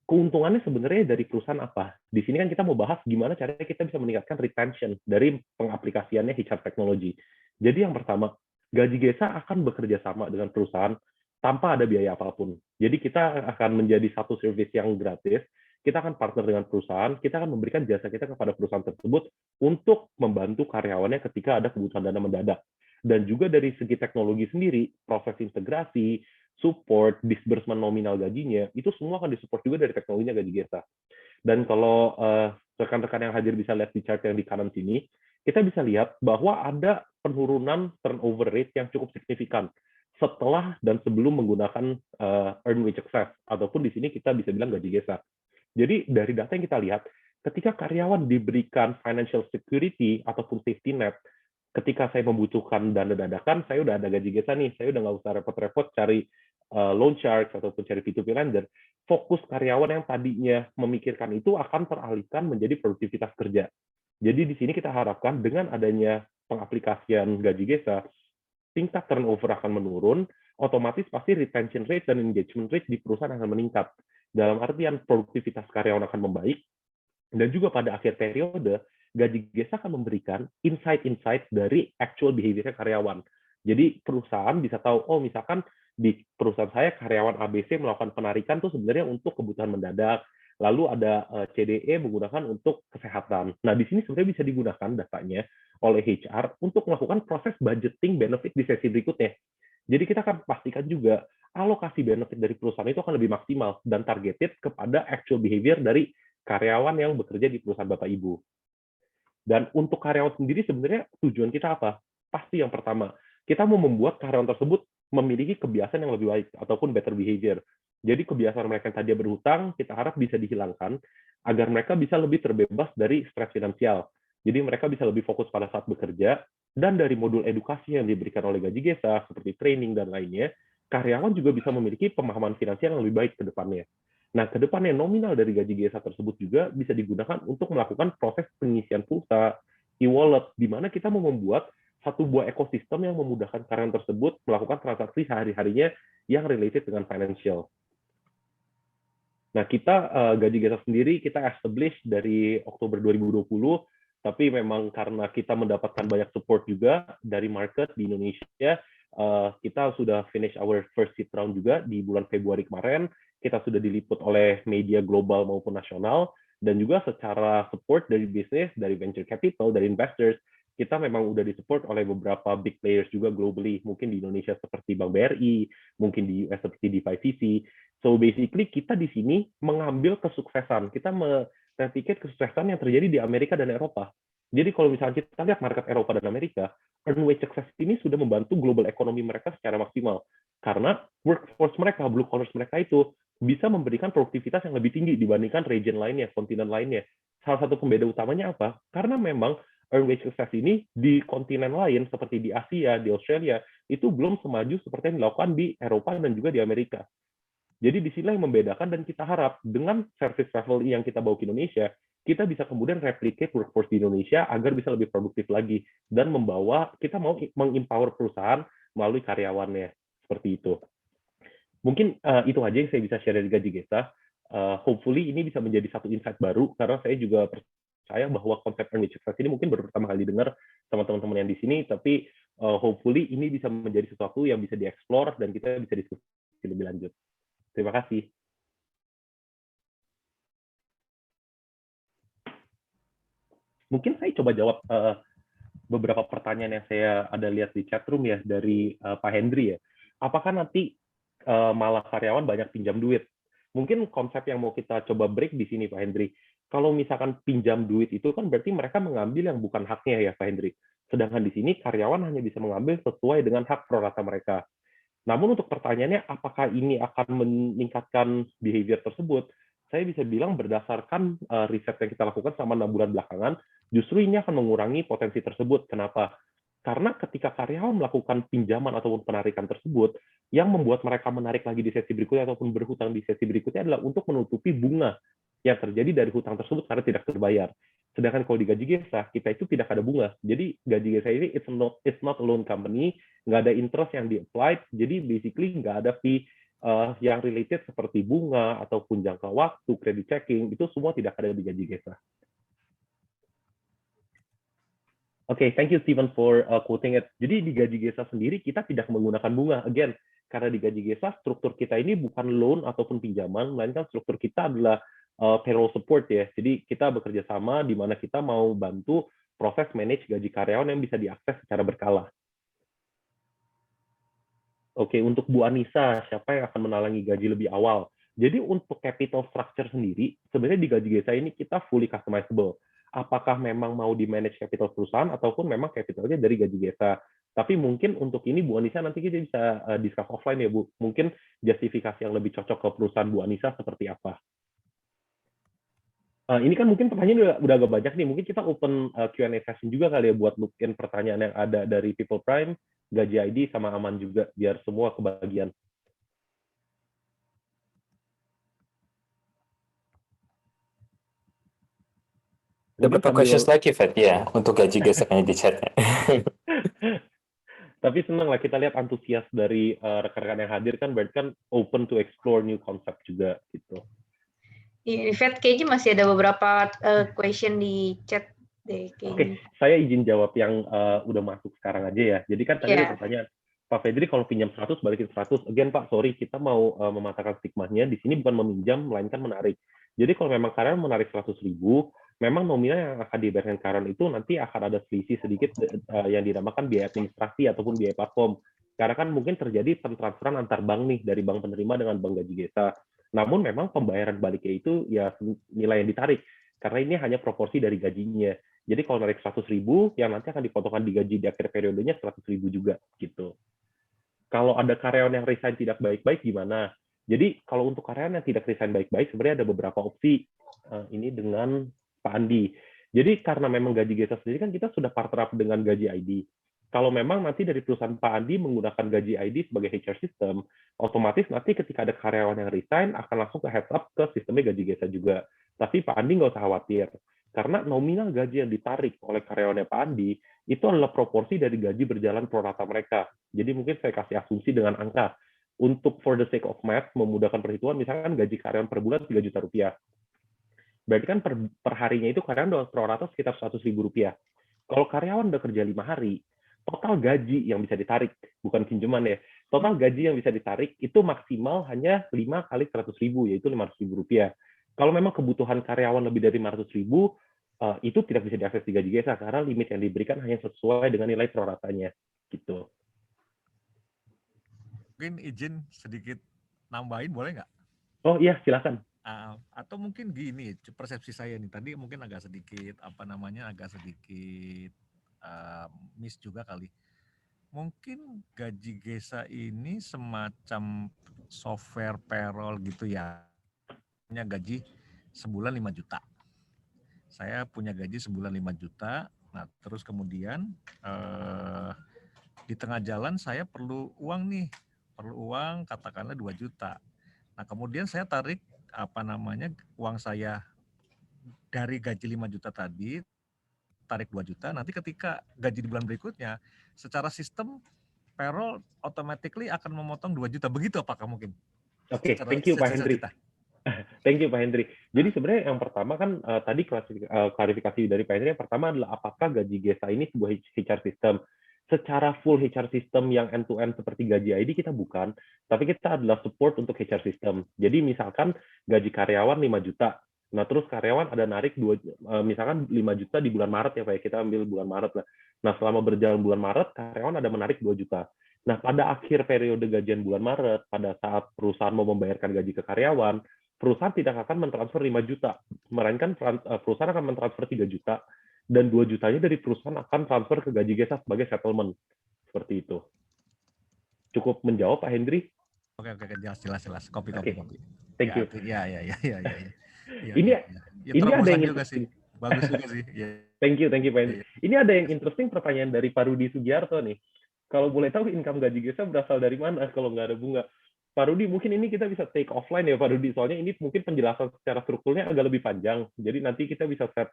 keuntungannya sebenarnya dari perusahaan apa? Di sini kan kita mau bahas gimana caranya kita bisa meningkatkan retention dari pengaplikasiannya HR technology. Jadi yang pertama, Gaji Gesa akan bekerja sama dengan perusahaan tanpa ada biaya apapun. Jadi kita akan menjadi satu service yang gratis, kita akan partner dengan perusahaan, kita akan memberikan jasa kita kepada perusahaan tersebut untuk membantu karyawannya ketika ada kebutuhan dana mendadak. Dan juga dari segi teknologi sendiri, proses integrasi, support, disbursement nominal gajinya, itu semua akan disupport juga dari teknologinya Gaji Gesa. Dan kalau rekan-rekan yang hadir bisa lihat di chart yang di kanan sini, kita bisa lihat bahwa ada penurunan turnover rate yang cukup signifikan setelah dan sebelum menggunakan earned wage access, ataupun di sini kita bisa bilang Gaji Gesa. Jadi dari data yang kita lihat, ketika karyawan diberikan financial security ataupun safety net, ketika saya membutuhkan dana dadakan, saya udah ada Gaji Gesa nih, saya udah nggak usah repot-repot cari loan shark ataupun cari P2P lender. Fokus karyawan yang tadinya memikirkan itu akan teralihkan menjadi produktivitas kerja. Jadi di sini kita harapkan dengan adanya pengaplikasian Gaji Gesa, tingkat turnover akan menurun, otomatis pasti retention rate dan engagement rate di perusahaan akan meningkat. Dalam artian produktivitas karyawan akan membaik, dan juga pada akhir periode, Gaji Gesa akan memberikan insight-insight dari actual behavior karyawan. Jadi perusahaan bisa tahu, oh misalkan di perusahaan saya karyawan ABC melakukan penarikan tuh sebenarnya untuk kebutuhan mendadak, lalu ada CDE menggunakan untuk kesehatan. Nah di sini sebenarnya bisa digunakan datanya oleh HR untuk melakukan proses budgeting benefit di sesi berikutnya. Jadi kita akan pastikan juga alokasi benefit dari perusahaan itu akan lebih maksimal dan targeted kepada actual behavior dari karyawan yang bekerja di perusahaan Bapak Ibu. Dan untuk karyawan sendiri sebenarnya tujuan kita apa? Pasti yang pertama, kita mau membuat karyawan tersebut memiliki kebiasaan yang lebih baik ataupun better behavior. Jadi kebiasaan mereka yang tadinya berhutang, kita harap bisa dihilangkan agar mereka bisa lebih terbebas dari stres finansial. Jadi mereka bisa lebih fokus pada saat bekerja, dan dari modul edukasi yang diberikan oleh Gaji Gesa, seperti training dan lainnya, karyawan juga bisa memiliki pemahaman finansial yang lebih baik ke depannya. Nah, ke depannya nominal dari Gaji Gesa tersebut juga bisa digunakan untuk melakukan proses pengisian pulsa, e-wallet, di mana kita mau membuat satu buah ekosistem yang memudahkan karyawan tersebut melakukan transaksi sehari-harinya yang related dengan financial. Nah, kita Gaji Gesa sendiri kita establish dari Oktober 2020, tapi memang karena kita mendapatkan banyak support juga dari market di Indonesia, kita sudah finish our first seed round juga di bulan Februari kemarin. Kita sudah diliput oleh media global maupun nasional, dan juga secara support dari bisnis, dari venture capital, dari investors, kita memang udah disupport oleh beberapa big players juga globally, mungkin di Indonesia seperti Bank BRI, mungkin di US seperti D5VC. So basically kita di sini mengambil kesuksesan, kita mereplicate kesuksesan yang terjadi di Amerika dan Eropa. Jadi kalau misalnya kita lihat market Eropa dan Amerika, earned wage access ini sudah membantu global ekonomi mereka secara maksimal. Karena workforce mereka, blue collars mereka itu bisa memberikan produktivitas yang lebih tinggi dibandingkan region lainnya, kontinen lainnya. Salah satu pembeda utamanya apa? Karena memang earned wage access ini di kontinen lain, seperti di Asia, di Australia, itu belum semaju seperti yang dilakukan di Eropa dan juga di Amerika. Jadi di sini yang membedakan, dan kita harap dengan service level yang kita bawa ke Indonesia, kita bisa kemudian replicate workforce di Indonesia agar bisa lebih produktif lagi, dan membawa, kita mau mengempower perusahaan melalui karyawannya, seperti itu. Mungkin itu aja yang saya bisa share dari Gaji Gesa. Hopefully ini bisa menjadi satu insight baru, karena saya juga percaya bahwa konsep earned wage access ini mungkin baru pertama kali didengar sama teman-teman yang di sini, tapi hopefully ini bisa menjadi sesuatu yang bisa dieksplor dan kita bisa diskusi lebih lanjut. Terima kasih. Mungkin saya coba jawab beberapa pertanyaan yang saya ada lihat di chat room ya dari Pak Hendri ya. Apakah nanti malah karyawan banyak pinjam duit? Mungkin konsep yang mau kita coba break di sini Pak Hendri. Kalau misalkan pinjam duit itu kan berarti mereka mengambil yang bukan haknya ya Pak Hendri. Sedangkan di sini karyawan hanya bisa mengambil sesuai dengan hak pro rata mereka. Namun untuk pertanyaannya, apakah ini akan meningkatkan behavior tersebut? Saya bisa bilang berdasarkan riset yang kita lakukan selama 6 bulan belakangan, justru ini akan mengurangi potensi tersebut. Kenapa? Karena ketika karyawan melakukan pinjaman ataupun penarikan tersebut, yang membuat mereka menarik lagi di sesi berikutnya ataupun berhutang di sesi berikutnya adalah untuk menutupi bunga yang terjadi dari hutang tersebut karena tidak terbayar. Sedangkan kalau di Gaji Gesa, kita itu tidak ada bunga. Jadi Gaji Gesa ini it's not a loan company, nggak ada interest yang di-applied, jadi basically nggak ada fee yang related seperti bunga ataupun jangka waktu, credit checking, itu semua tidak ada di gaji GESA. Oke, thank you Steven for quoting it. Jadi di gaji GESA sendiri kita tidak menggunakan bunga. Again, karena di gaji GESA struktur kita ini bukan loan ataupun pinjaman, melainkan struktur kita adalah payroll support ya. Jadi kita bekerja sama di mana kita mau bantu proses manage gaji karyawan yang bisa diakses secara berkala. Oke, untuk Bu Anissa, siapa yang akan menalangi gaji lebih awal? Jadi untuk capital structure sendiri, sebenarnya di gaji GESA ini kita fully customizable. Apakah memang mau di manage capital perusahaan ataupun memang capitalnya dari gaji GESA. Tapi mungkin untuk ini Bu Anissa nanti kita bisa discuss offline ya Bu. Mungkin justifikasi yang lebih cocok ke perusahaan Bu Anissa seperti apa. Ini kan mungkin pertanyaan udah agak banyak nih. Mungkin kita open Q&A session juga kali ya buat look in pertanyaan yang ada dari People Prime, Gaji ID, sama Aman juga, biar semua kebagian. Ada beberapa questions lagi, Fed, ya, untuk gaji GESA di chatnya. Tapi senang lah kita lihat antusias dari rekan-rekan yang hadir kan, berarti kan open to explore new concept juga gitu. Iya, Fed kayaknya masih ada beberapa question di chat deh. Oke, saya izin jawab yang udah masuk sekarang aja ya. Jadi kan tadi ada pertanyaan, Pak Fedri kalau pinjam 100 balikin 100. Again Pak, sorry kita mau mematahkan stigmanya. Di sini bukan meminjam, melainkan menarik. Jadi kalau memang karyawan menarik 100.000, memang nominal yang akan dibayarkan karyawan itu nanti akan ada selisih sedikit yang dinamakan biaya administrasi ataupun biaya platform. Karena kan mungkin terjadi transferan antar bank nih, dari bank penerima dengan bank gaji GESA. Namun memang pembayaran baliknya itu ya nilai yang ditarik. Karena ini hanya proporsi dari gajinya. Jadi kalau narik 100.000, yang nanti akan dipotongkan di gaji di akhir periodenya 100.000 juga gitu. Kalau ada karyawan yang resign tidak baik-baik gimana? Jadi kalau untuk karyawan yang tidak resign baik-baik, sebenarnya ada beberapa opsi. Ini dengan Pak Andi. Jadi karena memang gaji GESA sendiri kan kita sudah partner up dengan gaji ID. Kalau memang nanti dari perusahaan Pak Andi menggunakan gaji ID sebagai HR system, otomatis nanti ketika ada karyawan yang resign akan langsung ke heads up ke sistemnya gaji GESA juga. Tapi Pak Andi nggak usah khawatir. Karena nominal gaji yang ditarik oleh karyawannya Pak Andi itu adalah proporsi dari gaji berjalan pro rata mereka. Jadi mungkin saya kasih asumsi dengan angka. Untuk for the sake of math, memudahkan perhitungan, misalkan gaji karyawan per bulan 3 juta rupiah. Berarti kan per harinya itu karyawan udah pro rata sekitar 100.000 rupiah. Kalau karyawan udah kerja 5 hari, total gaji yang bisa ditarik, bukan pinjaman ya, total gaji yang bisa ditarik itu maksimal hanya 5 kali 100.000, yaitu 500.000 rupiah. Kalau memang kebutuhan karyawan lebih dari 500.000, itu tidak bisa diakses di gaji GESA, karena limit yang diberikan hanya sesuai dengan nilai pro ratanya. Gitu. Mungkin izin sedikit nambahin, boleh nggak? Oh iya, silakan. Atau mungkin gini, persepsi saya nih, tadi mungkin agak sedikit, miss juga kali. Mungkin gaji GESA ini semacam software payroll gitu ya. Punya gaji sebulan 5 juta. Saya punya gaji sebulan 5 juta. Nah, terus kemudian di tengah jalan saya perlu uang nih. Perlu uang katakanlah 2 juta. Nah, kemudian saya tarik uang saya dari gaji 5 juta tadi, tarik 2 juta, nanti ketika gaji di bulan berikutnya, secara sistem payroll automatically akan memotong 2 juta. Begitu apakah mungkin? Oke, thank you Pak Hendri. Thank you Pak Hendri. Jadi sebenarnya yang pertama kan tadi klarifikasi dari Pak Hendri, yang pertama adalah apakah gaji GESA ini sebuah HR system. Secara full HR system yang end-to-end seperti gaji ID kita bukan, tapi kita adalah support untuk HR system. Jadi misalkan gaji karyawan 5 juta, nah terus karyawan ada narik misalkan 5 juta di bulan Maret ya Pak, kita ambil bulan Maret lah. Nah selama berjalan bulan Maret, karyawan ada menarik 2 juta. Nah pada akhir periode gajian bulan Maret, pada saat perusahaan mau membayarkan gaji ke karyawan, perusahaan tidak akan mentransfer 5 juta, melainkan perusahaan akan mentransfer 3 juta, dan 2 jutanya dari perusahaan akan transfer ke gaji GESA sebagai settlement. Seperti itu. Cukup menjawab Pak Hendri? Oke, jelas. Kopi. Thank you. Ya. Ini ada yang juga sih. Bagus juga sih. Thank you Pak Hendri. Ini ada yang interesting pertanyaan dari Pak Rudi Sugiarto nih. Kalau boleh tahu income gaji GESA berasal dari mana kalau nggak ada bunga? Pak Rudi, mungkin ini kita bisa take offline ya Pak Rudi, soalnya ini mungkin penjelasan secara strukturnya agak lebih panjang. Jadi nanti kita bisa set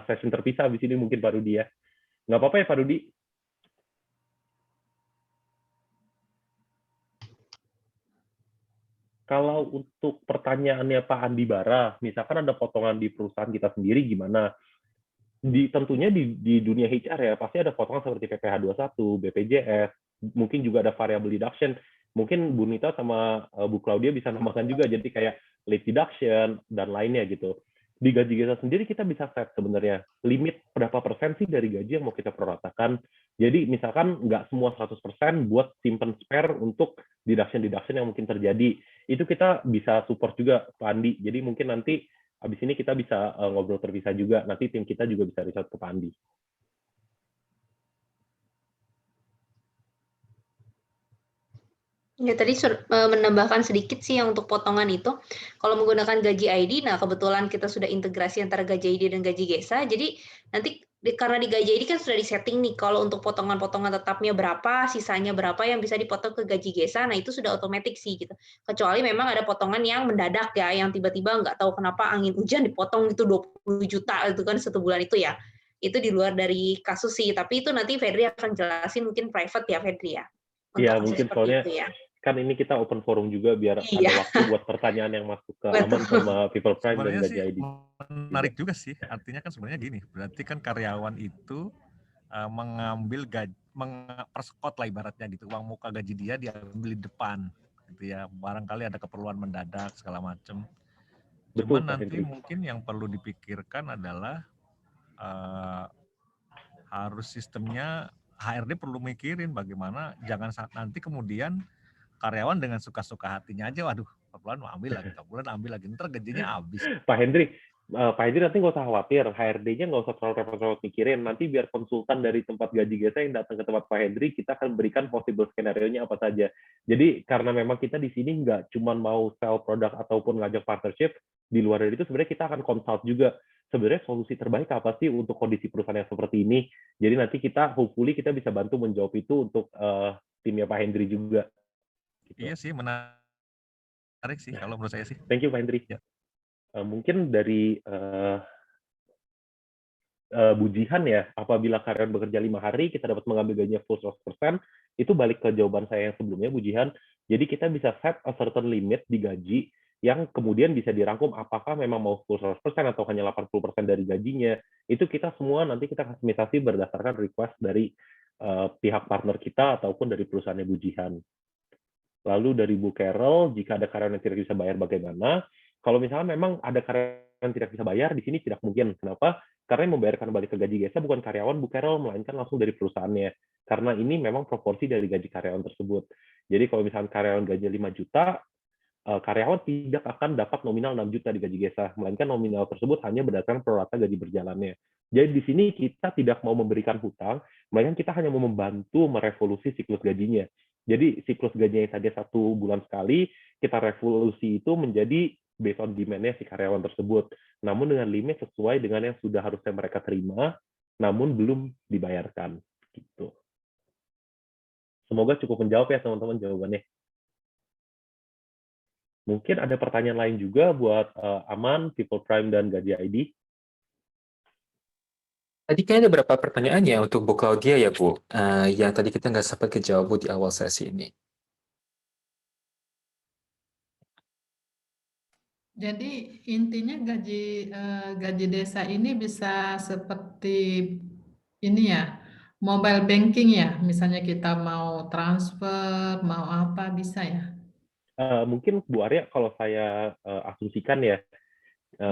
session terpisah di sini mungkin Pak Rudi ya. Nggak apa-apa ya Pak Rudi? Kalau untuk pertanyaannya Pak Andi Bara, misalkan ada potongan di perusahaan kita sendiri gimana? Tentunya di dunia HR ya, pasti ada potongan seperti PPh 21, BPJS, mungkin juga ada variable deduction. Mungkin Bu Nita sama Bu Claudia bisa namakan juga, jadi kayak late deduction dan lainnya gitu. Di gaji kita sendiri kita bisa set sebenarnya limit berapa persen sih dari gaji yang mau kita proratakan. Jadi misalkan nggak semua 100% buat simpen spare untuk deduction yang mungkin terjadi. Itu kita bisa support juga Pak Andi. Jadi mungkin nanti habis ini kita bisa ngobrol terpisah juga. Nanti tim kita juga bisa reach out ke Pak Andi. Ya, tadi menambahkan sedikit sih yang untuk potongan itu. Kalau menggunakan gaji ID, nah kebetulan kita sudah integrasi antara gaji ID dan gaji GESA, jadi nanti karena di gaji ID kan sudah disetting nih, kalau untuk potongan-potongan tetapnya berapa, sisanya berapa yang bisa dipotong ke gaji GESA, nah itu sudah otomatis sih gitu. Kecuali memang ada potongan yang mendadak ya, yang tiba-tiba nggak tahu kenapa angin hujan dipotong itu 20 juta itu kan 1 bulan itu ya. Itu di luar dari kasus sih, tapi itu nanti Fedri akan jelasin mungkin private ya Fedri ya. Iya, mungkin soalnya itu ya. Kan ini kita open forum juga biar ada waktu buat pertanyaan yang masuk ke Aman sama People Prime dan Gaji ID. Menarik juga sih, artinya kan sebenarnya gini, berarti kan karyawan itu mengambil persekot lah ibaratnya gitu, uang muka gaji dia diambil di depan gitu ya, barangkali ada keperluan mendadak segala macam. Cuman nanti mungkin yang perlu dipikirkan adalah harus sistemnya HRD perlu mikirin bagaimana jangan saat nanti kemudian karyawan dengan suka-suka hatinya aja, waduh, bulan ambil lagi, bulan ambil lagi, ntar gajinya habis. Pak Hendri nanti nggak usah khawatir, HRD-nya nggak usah terlalu repot-repot mikirin, nanti biar konsultan dari tempat gaji GESA yang datang ke tempat Pak Hendri, kita akan berikan possible skenario-nya apa saja. Jadi karena memang kita di sini nggak cuma mau sell produk ataupun ngajak partnership, di luar dari itu sebenarnya kita akan consult juga, sebenarnya solusi terbaik apa sih untuk kondisi perusahaan yang seperti ini. Jadi nanti kita, hopefully kita bisa bantu menjawab itu untuk timnya Pak Hendri juga. Gitu. Iya sih, menarik sih kalau menurut saya sih. Thank you Pak Hendri. Ya. Mungkin dari Bu Jihan ya, apabila karyawan bekerja 5 hari, kita dapat mengambil gajinya full 100%, itu balik ke jawaban saya yang sebelumnya, Bu Jihan. Jadi kita bisa set a certain limit di gaji yang kemudian bisa dirangkum apakah memang mau full 100% atau hanya 80% dari gajinya. Itu kita semua nanti kita kustomisasi berdasarkan request dari pihak partner kita ataupun dari perusahaannya Bu Jihan. Lalu dari Bu Carol, jika ada karyawan yang tidak bisa bayar bagaimana? Kalau misalnya memang ada karyawan yang tidak bisa bayar, di sini tidak mungkin. Kenapa? Karena yang membayarkan balik ke gaji GESA bukan karyawan Bu Carol, melainkan langsung dari perusahaannya. Karena ini memang proporsi dari gaji karyawan tersebut. Jadi kalau misalnya karyawan gaji 5 juta, karyawan tidak akan dapat nominal 6 juta di gaji GESA, melainkan nominal tersebut hanya berdasarkan prorata gaji berjalannya. Jadi di sini kita tidak mau memberikan hutang, melainkan kita hanya mau membantu merevolusi siklus gajinya. Jadi siklus gajinya yang tadi 1 bulan sekali, kita revolusi itu menjadi based on demand-nya si karyawan tersebut. Namun dengan limit sesuai dengan yang sudah harusnya mereka terima, namun belum dibayarkan. Gitu. Semoga cukup menjawab ya teman-teman jawabannya. Mungkin ada pertanyaan lain juga buat Aman, People Prime, dan Gaji ID. Tadi kayaknya ada beberapa pertanyaan ya untuk Bu Claudia ya Bu, yang tadi kita nggak sempat kejawab Bu di awal sesi ini. Jadi intinya gaji desa ini bisa seperti ini ya, mobile banking ya, misalnya kita mau transfer, mau apa bisa ya? Mungkin Bu Arya kalau saya asumsikan ya,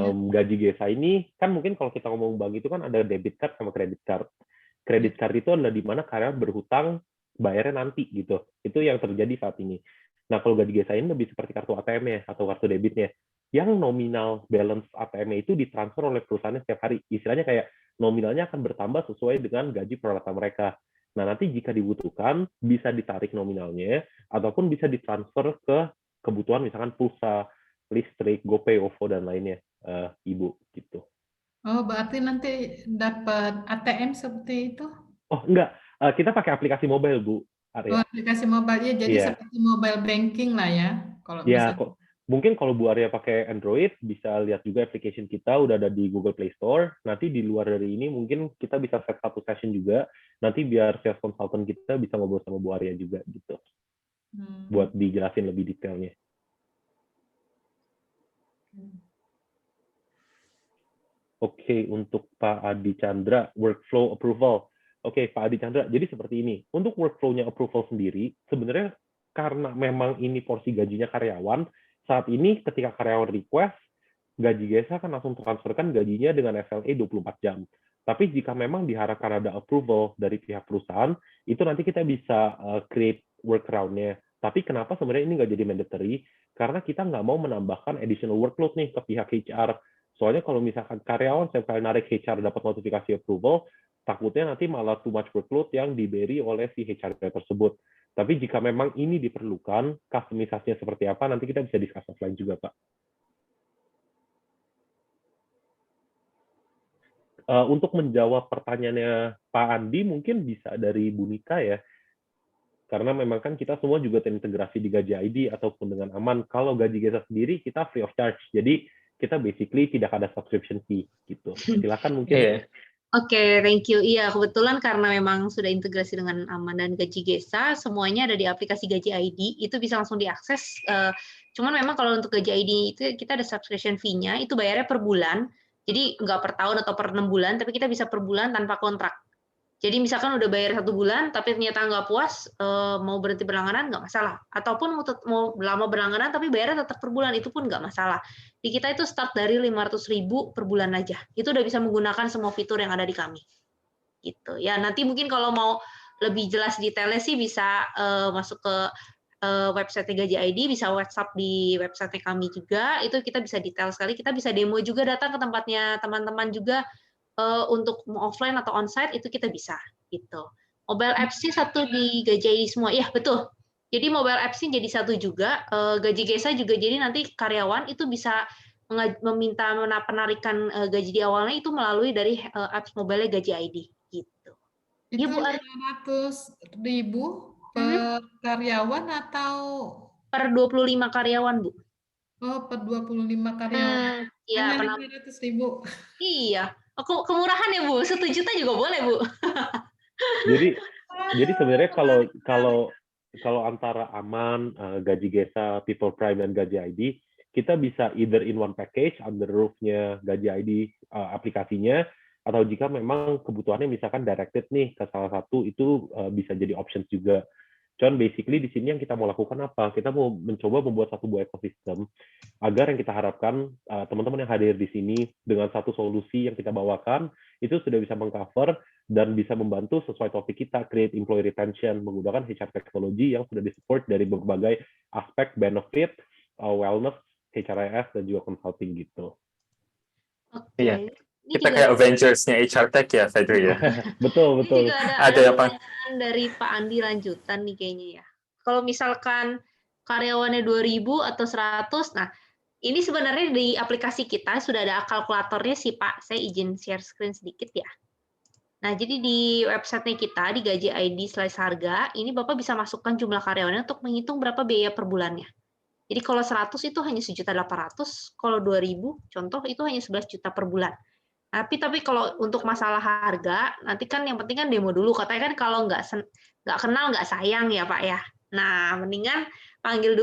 gaji GESA ini kan mungkin kalau kita ngomong bank itu kan ada debit card sama credit card. Credit card itu adalah di mana karyawan berhutang bayarnya nanti gitu. Itu yang terjadi saat ini. Nah, kalau gaji GESA ini lebih seperti kartu ATM ya atau kartu debitnya. Yang nominal balance ATM itu ditransfer oleh perusahaannya setiap hari. Istilahnya kayak nominalnya akan bertambah sesuai dengan gaji prorata mereka. Nah, nanti jika dibutuhkan bisa ditarik nominalnya ataupun bisa ditransfer ke kebutuhan misalkan pulsa, listrik, GoPay, OVO dan lainnya. Ibu gitu. Oh, berarti nanti dapat ATM seperti itu? Oh, enggak. Kita pakai aplikasi mobile, Bu Arya. Oh, aplikasi mobile ya, jadi seperti mobile banking lah ya. Kalau ya, mungkin kalau Bu Arya pakai Android, bisa lihat juga application kita udah ada di Google Play Store. Nanti di luar dari ini mungkin kita bisa set satu session juga. Nanti biar sales consultant kita bisa ngobrol sama Bu Arya juga gitu. Buat dijelasin lebih detailnya. Oke, untuk Pak Adi Chandra, workflow approval. Oke, Pak Adi Chandra, jadi seperti ini. Untuk workflow-nya approval sendiri, sebenarnya karena memang ini porsi gajinya karyawan, saat ini ketika karyawan request, gaji GESA akan langsung transferkan gajinya dengan SLA 24 jam. Tapi jika memang diharapkan ada approval dari pihak perusahaan, itu nanti kita bisa create workaround-nya. Tapi kenapa sebenarnya ini nggak jadi mandatory? Karena kita nggak mau menambahkan additional workload nih ke pihak HR. Soalnya kalau misalkan karyawan setiap kali narik HR dapat notifikasi approval, takutnya nanti malah too much workload yang diberi oleh si HR tersebut. Tapi jika memang ini diperlukan, customisasinya seperti apa, nanti kita bisa discuss offline juga, Pak. Untuk menjawab pertanyaannya Pak Andi, mungkin bisa dari Bu Nika ya. Karena memang kan kita semua juga terintegrasi di Gaji ID ataupun dengan Aman. Kalau Gaji GESA sendiri, kita free of charge. Jadi kita basically tidak ada subscription fee gitu. Silakan mungkin. Oke, thank you. Iya, kebetulan karena memang sudah integrasi dengan Aman dan Gaji GESA, semuanya ada di aplikasi Gaji ID, itu bisa langsung diakses. Cuman memang kalau untuk Gaji ID itu kita ada subscription fee-nya, itu bayarnya per bulan. Jadi nggak per tahun atau per 6 bulan, tapi kita bisa per bulan tanpa kontrak. Jadi misalkan udah bayar 1 bulan, tapi ternyata nggak puas, mau berhenti berlangganan nggak masalah. Ataupun mau lama berlangganan, tapi bayarnya tetap per bulan, itu pun nggak masalah. Di kita itu start dari 500.000 per bulan aja. Itu udah bisa menggunakan semua fitur yang ada di kami. Gitu. Ya nanti mungkin kalau mau lebih jelas detailnya sih bisa masuk ke website Gaji ID, bisa WhatsApp di website kami juga. Itu kita bisa detail sekali. Kita bisa demo juga, datang ke tempatnya teman-teman juga. Untuk offline atau onsite itu kita bisa gitu. Mobile apps sih satu di Gaji ID semua. Iya, betul. Jadi mobile apps sih jadi satu juga. Gaji GESA juga jadi nanti karyawan itu bisa meminta penarikan gaji di awalnya itu melalui dari apps mobile Gaji ID gitu. Itu Bu 500.000 per karyawan atau per 25 karyawan, Bu? Oh, per 25 karyawan. Iya, Hanya 500.000. Iya. Kemurahan ya, Bu. 1 juta juga boleh, Bu. Jadi sebenarnya kalau antara Aman, Gaji GESA, People Prime dan Gaji ID, kita bisa either in one package under roof-nya Gaji ID aplikasinya, atau jika memang kebutuhannya misalkan directed nih ke salah satu, itu bisa jadi options juga. Cuman basically di sini yang kita mau lakukan apa? Kita mau mencoba membuat satu buah ekosistem agar yang kita harapkan teman-teman yang hadir di sini dengan satu solusi yang kita bawakan itu sudah bisa mengcover dan bisa membantu sesuai topik kita, create employee retention menggunakan HR teknologi yang sudah disupport dari berbagai aspek benefit, wellness, HRIS dan juga consulting gitu. Oke. Iya. Kita kayak Avengers-nya HR Tech ya, Fedri ya. Betul. Ini juga ada pertanyaan dari Pak Andi lanjutan nih kayaknya ya. Kalau misalkan karyawannya 2.000 atau 100, nah ini sebenarnya di aplikasi kita sudah ada kalkulatornya sih Pak. Saya izin share screen sedikit ya. Nah, jadi di website-nya kita, di Gaji ID/harga, ini Bapak bisa masukkan jumlah karyawannya untuk menghitung berapa biaya per bulannya. Jadi kalau 100 itu hanya 1.800.000, kalau 2.000 contoh itu hanya 11 juta per bulan. Tapi kalau untuk masalah harga, nanti kan yang penting kan demo dulu. Katanya kan kalau nggak kenal nggak sayang ya Pak ya. Nah, mendingan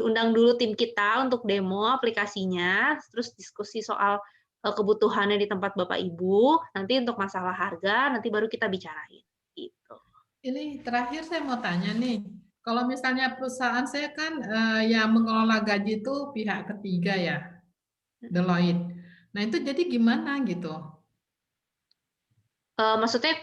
undang dulu tim kita untuk demo aplikasinya, terus diskusi soal kebutuhannya di tempat Bapak Ibu. Nanti untuk masalah harga, nanti baru kita bicarain. Gitu. Ini terakhir saya mau tanya nih. Kalau misalnya perusahaan saya kan yang mengelola gaji itu pihak ketiga ya, Deloitte. Nah itu jadi gimana gitu? Maksudnya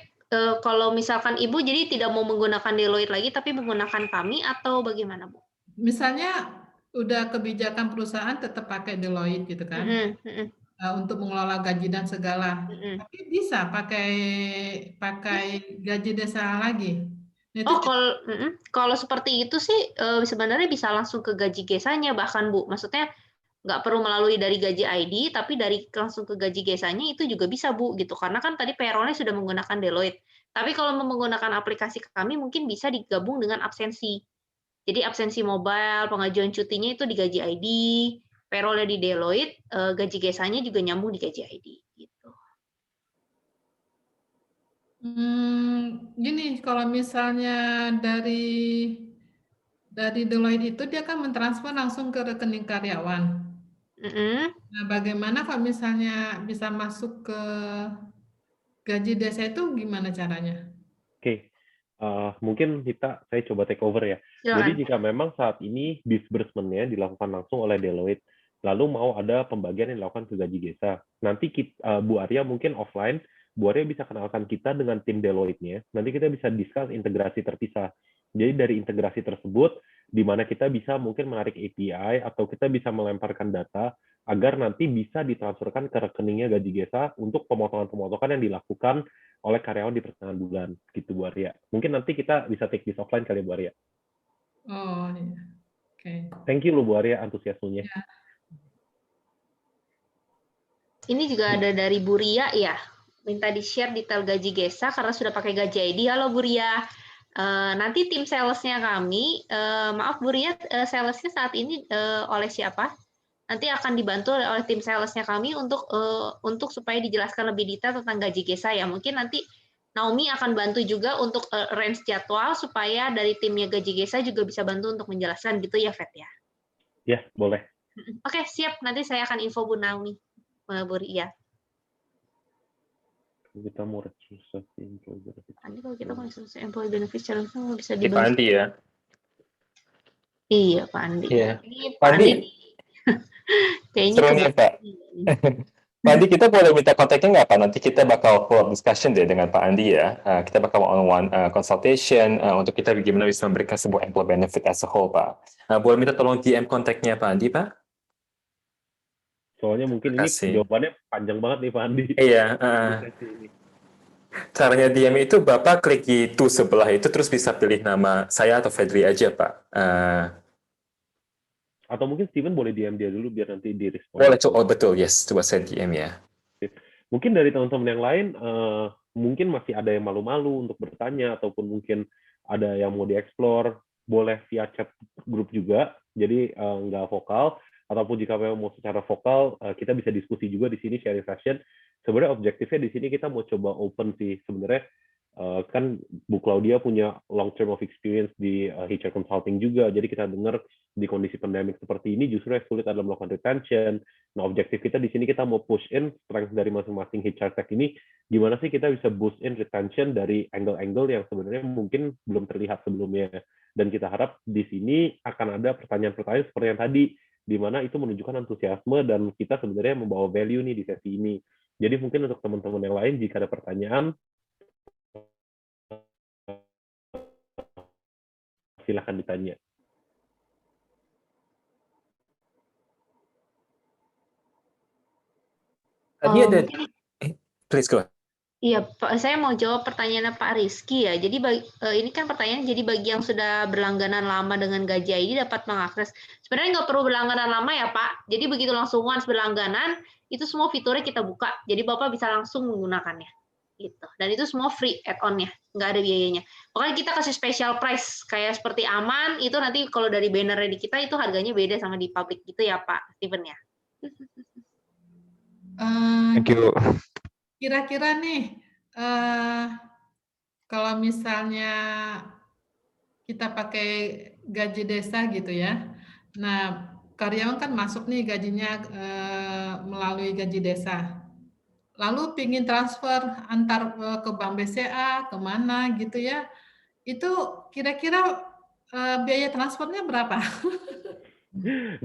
kalau misalkan Ibu jadi tidak mau menggunakan Deloitte lagi, tapi menggunakan kami atau bagaimana, Bu? Misalnya udah kebijakan perusahaan tetap pakai Deloitte gitu kan, untuk mengelola gaji dan segala. Tapi bisa pakai Gaji Desa lagi. Oh, kalau seperti itu sih sebenarnya bisa langsung ke Gaji GESA-nya bahkan, Bu. Maksudnya nggak perlu melalui dari Gaji ID, tapi langsung ke Gaji GESA-nya itu juga bisa, Bu, gitu. Karena kan tadi payroll-nya sudah menggunakan Deloitte. Tapi kalau menggunakan aplikasi kami mungkin bisa digabung dengan absensi. Jadi absensi mobile, pengajuan cutinya itu di Gaji ID, payroll-nya di Deloitte, Gaji GESA-nya juga nyambung di Gaji ID. Gitu. Gini, kalau misalnya dari Deloitte itu dia kan mentransfer langsung ke rekening karyawan. Nah, bagaimana kalau misalnya bisa masuk ke gaji desa itu gimana caranya? Oke, mungkin saya coba take over ya. Jadi Silakan. jika memang saat ini disbursement-nya dilakukan langsung oleh Deloitte, lalu mau ada pembagian yang dilakukan ke gaji desa, nanti Bu Arya mungkin offline, Bu Arya bisa kenalkan kita dengan tim Deloitte-nya, nanti kita bisa discuss integrasi terpisah. Jadi dari integrasi tersebut, di mana kita bisa mungkin menarik API, atau kita bisa melemparkan data, agar nanti bisa ditransferkan ke rekeningnya gaji desa untuk pemotongan-pemotongan yang dilakukan oleh karyawan di pertengahan bulan, gitu Bu Arya. Mungkin nanti kita bisa take this offline kali Bu Arya. Oh, iya. Oke. Thank you loh Bu Arya antusiasmenya. Ya. Ini juga ada dari Bu Ria ya, minta di-share detail gaji Gesa karena sudah pakai gaji ID. Halo Bu Ria, nanti tim salesnya kami, maaf Bu Ria, salesnya saat ini oleh siapa? Nanti akan dibantu oleh tim salesnya kami untuk supaya dijelaskan lebih detail tentang gaji Gesa ya. Mungkin nanti Naomi akan bantu juga untuk range jadwal supaya dari timnya gaji Gesa juga bisa bantu untuk menjelaskan gitu ya, Fet ya. Ya, boleh. Oke, siap. Nanti saya akan info Bu Naomi, Bu Ria. Kita mau resource employee benefit. Andi kalau kita mau resource employee benefit challenge bisa Pak dibahas. Andi ya. Iya, Pak Andi. Iya. Ini Pak Andi, kayaknya seru nih Pak. Pak Andi, kita boleh minta kontaknya nggak Pak? Nanti kita bakal follow discussion deh dengan Pak Andi ya. Kita bakal one-on-one consultation untuk kita bagaimana bisa memberikan sebuah employee benefit as a whole Pak. Boleh minta tolong DM kontaknya Pak Andi Pak? Soalnya mungkin ini jawabannya panjang banget nih Pak Andi. Iya. Caranya DM itu Bapak klik itu sebelah itu terus bisa pilih nama saya atau Fedri aja Pak. Atau mungkin Steven boleh DM dia dulu biar nanti direspon. Boleh, betul, yes. Coba saya DM ya. Mungkin dari teman-teman yang lain, mungkin masih ada yang malu-malu untuk bertanya, ataupun mungkin ada yang mau dieksplor, boleh via chat grup juga, jadi nggak vokal, ataupun jika memang mau secara vokal, kita bisa diskusi juga di sini, sharing session. Sebenarnya objektifnya di sini kita mau coba open sih, sebenarnya kan Bu Claudia punya long term of experience di HR consulting juga, jadi kita dengar di kondisi pandemik seperti ini justru yang sulit adalah melakukan retention. Nah, objektif kita di sini kita mau push in strength dari masing-masing HR tech ini, gimana sih kita bisa boost in retention dari angle-angle yang sebenarnya mungkin belum terlihat sebelumnya. Dan kita harap di sini akan ada pertanyaan-pertanyaan seperti yang tadi, di mana itu menunjukkan antusiasme dan kita sebenarnya membawa value nih di sesi ini. Jadi mungkin untuk teman-teman yang lain, jika ada pertanyaan, silahkan ditanya. Tadi ada, please go. Iya, Pak, saya mau jawab pertanyaannya Pak Rizky ya. Jadi ini kan pertanyaan, jadi bagi yang sudah berlangganan lama dengan gaji ID dapat mengakses. Sebenarnya nggak perlu berlangganan lama ya Pak. Jadi begitu langsung once berlangganan, itu semua fiturnya kita buka. Jadi Bapak bisa langsung menggunakannya. Gitu. Dan itu semua free add-on-nya, nggak ada biayanya. Pokoknya kita kasih special price, kayak seperti Aman, itu nanti kalau dari banner di kita, itu harganya beda sama di public gitu ya Pak Steven ya. Thank you. Kira-kira nih, kalau misalnya kita pakai gaji desa gitu ya, nah karyawan kan masuk nih gajinya melalui gaji desa. Lalu pingin transfer antar ke bank BCA, kemana gitu ya, itu kira-kira biaya transfernya berapa?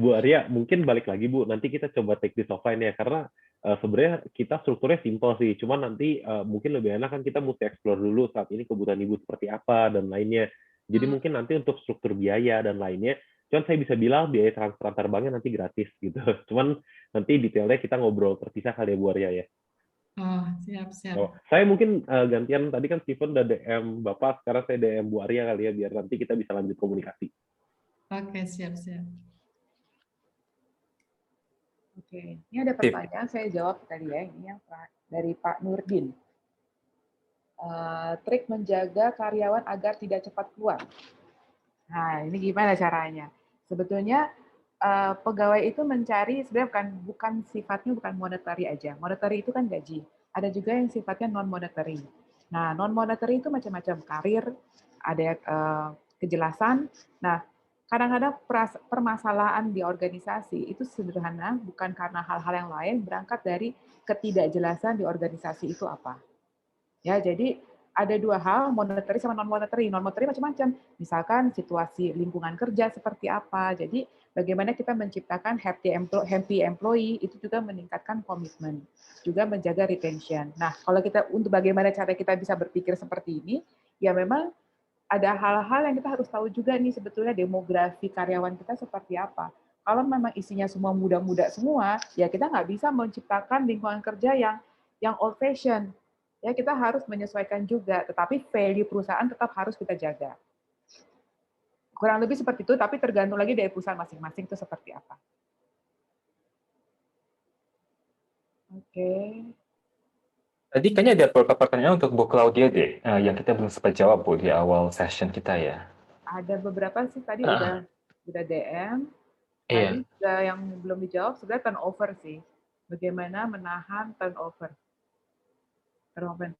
Bu Arya, mungkin balik lagi Bu, nanti kita coba take this offline ya, karena sebenarnya kita strukturnya simpel sih, cuman nanti mungkin lebih enak kan kita mesti explore dulu saat ini kebutuhan Ibu seperti apa dan lainnya. Jadi mungkin nanti untuk struktur biaya dan lainnya, cuman saya bisa bilang biaya transfer antar banknya nanti gratis gitu. Cuman nanti detailnya kita ngobrol terpisah kali ya Bu Arya ya. Oh, siap-siap. Oh, saya mungkin gantian, tadi kan Steven udah DM Bapak, sekarang saya DM Bu Arya kali ya, biar nanti kita bisa lanjut komunikasi. Oke, siap-siap. Oke, ini ada pertanyaan, saya jawab tadi ya, ini yang dari Pak Nurdin. Trik menjaga karyawan agar tidak cepat keluar. Nah, ini gimana caranya? Sebetulnya pegawai itu mencari, sebenarnya bukan sifatnya bukan monetary aja. Monetary itu kan gaji. Ada juga yang sifatnya non-monetary. Nah, non-monetary itu macam-macam, karir, ada kejelasan. Nah, kadang-kadang permasalahan di organisasi itu sederhana, bukan karena hal-hal yang lain, berangkat dari ketidakjelasan di organisasi itu apa. Ya, jadi ada dua hal, monetary sama non-monetary. Non-monetary macam-macam. Misalkan situasi lingkungan kerja seperti apa. Jadi bagaimana kita menciptakan happy employee itu juga meningkatkan komitmen, juga menjaga retention. Nah, kalau kita untuk bagaimana cara kita bisa berpikir seperti ini, ya memang ada hal-hal yang kita harus tahu juga nih sebetulnya demografi karyawan kita seperti apa. Kalau memang isinya semua muda-muda semua, ya kita nggak bisa menciptakan lingkungan kerja yang old fashion. Ya kita harus menyesuaikan juga, tetapi value perusahaan tetap harus kita jaga. Kurang lebih seperti itu, tapi tergantung lagi dari perusahaan masing-masing itu seperti apa. Oke. Tadi kayaknya ada beberapa pertanyaan untuk Bu Claudia deh, yang kita belum sempat jawab Bu di awal session kita ya. Ada beberapa sih tadi udah DM. Iya. Tadi juga yang belum dijawab sebenarnya turnover sih. Bagaimana menahan turnover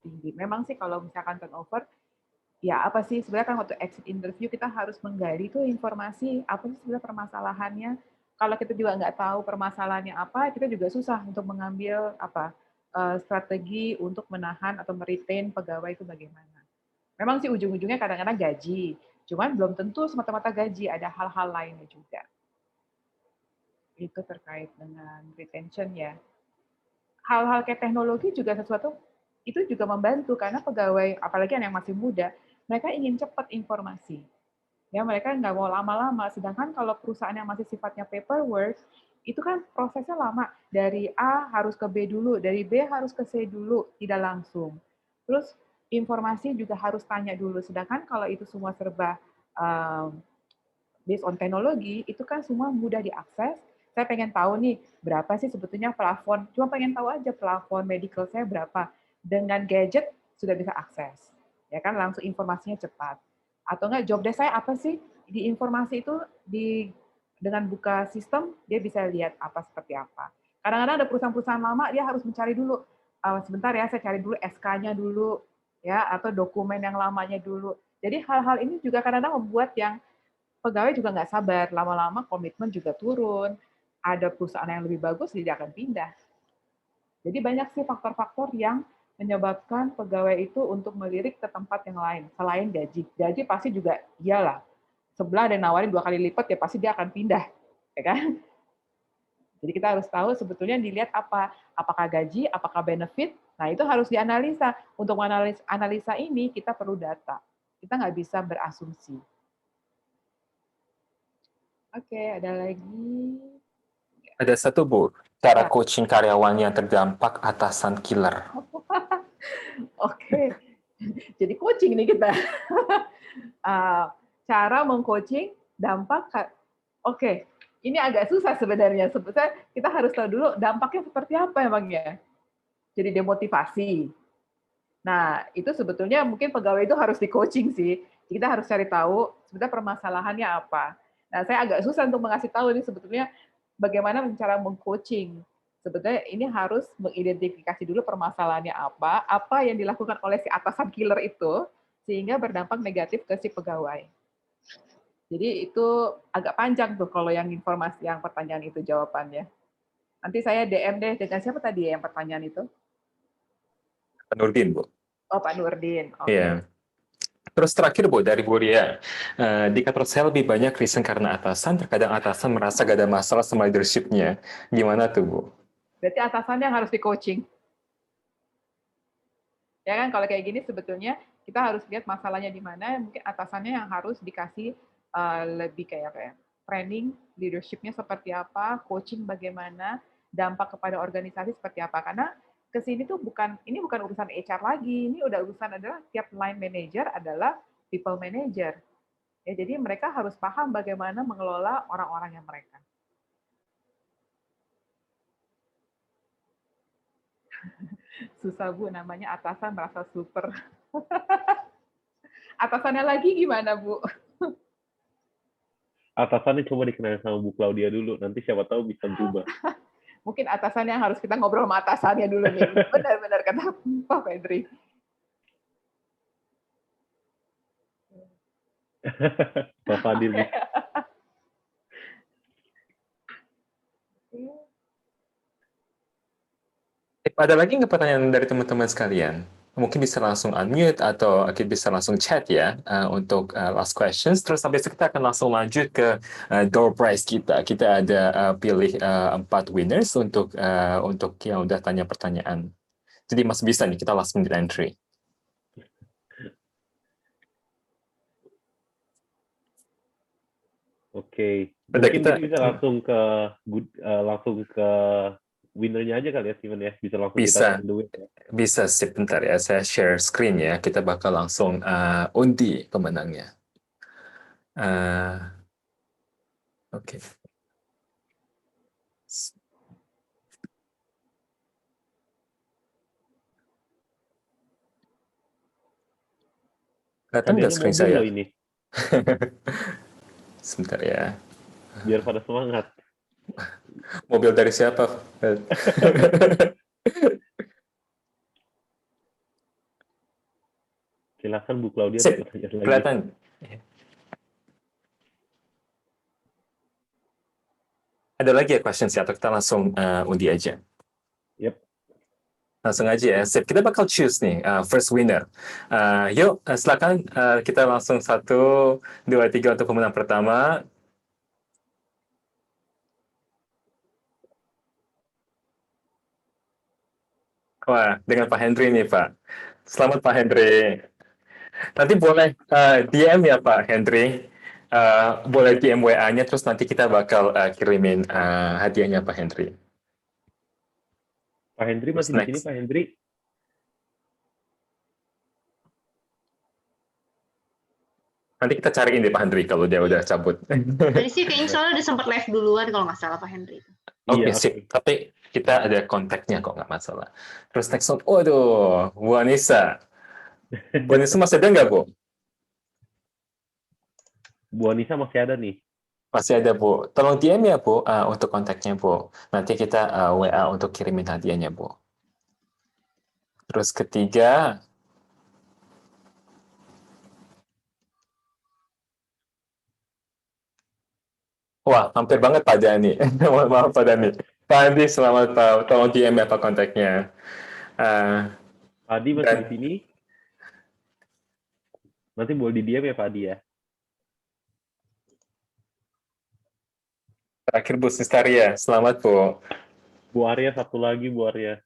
tinggi. Memang sih kalau misalkan turnover, ya apa sih sebenarnya kan waktu exit interview kita harus menggali tuh informasi apa sih sebenarnya permasalahannya. Kalau kita juga nggak tahu permasalahannya apa, kita juga susah untuk mengambil strategi untuk menahan atau meretain pegawai itu bagaimana. Memang sih ujung-ujungnya kadang-kadang gaji, cuman belum tentu semata-mata gaji, ada hal-hal lainnya juga. Itu terkait dengan retention ya. Hal-hal kayak teknologi juga sesuatu itu juga membantu karena pegawai apalagi yang masih muda, mereka ingin cepat informasi. Ya, mereka nggak mau lama-lama. Sedangkan kalau perusahaan yang masih sifatnya paperwork, itu kan prosesnya lama. Dari A harus ke B dulu, dari B harus ke C dulu, tidak langsung. Terus informasi juga harus tanya dulu. Sedangkan kalau itu semua serba based on teknologi, itu kan semua mudah diakses. Saya pengen tahu nih, berapa sih sebetulnya plafon. Cuma pengen tahu aja plafon medical saya berapa. Dengan gadget sudah bisa akses. Ya kan, langsung informasinya cepat. Atau enggak, job desk saya apa sih? Di informasi itu, dengan buka sistem, dia bisa lihat apa seperti apa. Kadang-kadang ada perusahaan-perusahaan lama, dia harus mencari dulu. Sebentar ya, saya cari dulu SK-nya dulu, ya, atau dokumen yang lamanya dulu. Jadi hal-hal ini juga kadang-kadang membuat yang pegawai juga nggak sabar, lama-lama komitmen juga turun, ada perusahaan yang lebih bagus, dia akan pindah. Jadi banyak sih faktor-faktor yang menyebabkan pegawai itu untuk melirik ke tempat yang lain, selain gaji. Gaji pasti juga iyalah, sebelah ada yang nawarin 2 kali lipat, ya pasti dia akan pindah. Ya kan? Jadi kita harus tahu sebetulnya dilihat apa, apakah gaji, apakah benefit, nah itu harus dianalisa. Untuk analisa ini kita perlu data, kita nggak bisa berasumsi. Oke, ada lagi. Ada satu Bu, cara coaching karyawan yang terdampak atasan killer. Oke, jadi coaching nih kita. Cara mengcoaching dampak. Oke, ini agak susah sebenarnya. Sebetulnya kita harus tahu dulu dampaknya seperti apa emangnya. Jadi demotivasi. Nah, itu sebetulnya mungkin pegawai itu harus di coaching sih. Kita harus cari tahu sebetulnya permasalahannya apa. Nah, saya agak susah untuk mengasih tahu ini sebetulnya bagaimana cara meng-coaching. Sebetulnya ini harus mengidentifikasi dulu permasalahannya apa yang dilakukan oleh si atasan killer itu, sehingga berdampak negatif ke si pegawai. Jadi itu agak panjang tuh kalau yang informasi, yang pertanyaan itu jawabannya. Nanti saya DM deh, dengan siapa tadi yang pertanyaan itu? Pak Nurdin, Bu. Oh, Pak Nurdin. Oke. Iya. Terus terakhir Bu, dari Bu Ria, di kantor saya lebih banyak reason karena atasan, terkadang atasan merasa gak ada masalah sama leadership-nya. Gimana tuh Bu? Berarti atasannya yang harus di-coaching. Ya kan, kalau kayak gini sebetulnya kita harus lihat masalahnya di mana, mungkin atasannya yang harus dikasih lebih kayak training, leadership-nya seperti apa, coaching bagaimana, dampak kepada organisasi seperti apa. Karena kesini tuh ini bukan urusan HR lagi, ini udah urusan adalah tiap line manager adalah people manager. Ya, jadi mereka harus paham bagaimana mengelola orang-orangnya mereka. Susah Bu, namanya atasan merasa super. Atasannya lagi gimana Bu? Atasannya coba dikenalin sama Bu Claudia dulu, nanti siapa tahu bisa berubah. Mungkin atasannya harus kita ngobrol sama atasannya dulu nih. Benar-benar kata Pak Fedri. Pak Fadil. Ada lagi nggak pertanyaan dari teman-teman sekalian? Mungkin bisa langsung unmute atau kita bisa langsung chat ya untuk last questions. Terus habis itu kita akan langsung lanjut ke door prize kita. Kita ada pilih 4 winners untuk yang udah tanya pertanyaan. Jadi masih bisa nih kita last minute entry. Oke, Udah mungkin kita kita bisa langsung ke winnernya aja kali ya, Steven ya. Bisa langsung kita bisa send duit ya. bisa sebentar ya. Saya share screen ya. Kita bakal langsung undi pemenangnya. Oke. Kelihatan nggak Hadiahnya screen mobil saya? loh ini, Sebentar ya. biar pada semangat. Mobil dari siapa? Silakan Bu Claudia, ada Sip, pertanyaan lagi. kelihatan. Ada lagi ya questions ya, atau kita langsung undi aja? Yep. Langsung aja ya. Sip, kita bakal choose nih first winner. Yuk, silakan kita langsung 1, 2, 3 untuk pemenang pertama. Wah, dengan Pak Henry nih Pak. Selamat Pak Henry. Nanti boleh DM ya Pak Henry. Boleh DM WA-nya, terus nanti kita bakal kirimin hadiahnya Pak Henry. Pak Henry masih di sini, Pak Henry? Nanti kita cariin deh Pak Henry kalau dia udah cabut. Tadi sih kayaknya soalnya udah sempat live duluan kalau nggak salah Pak Henry. Oke, Iya, sip. Tapi kita ada kontaknya kok, nggak masalah. Terus next one, waduh, Bu Anissa. Bu Anissa masih ada nggak, Bu? Bu Anissa masih ada nih. Masih ada, Bu. Tolong DM ya, Bu, untuk kontaknya, Bu. Nanti kita WA untuk kirimin hadiahnya, Bu. Terus ketiga, wah, hampir banget Pak Dani. Maaf Pak Dani. Pak Andi, selamat Pak. Tolong DM ya Pak kontaknya. Adi masih di sini? Nanti boleh di DM ya Pak Adi ya. Terakhir Bu Sistaria, selamat Bu. Bu Arya satu lagi, Bu Arya.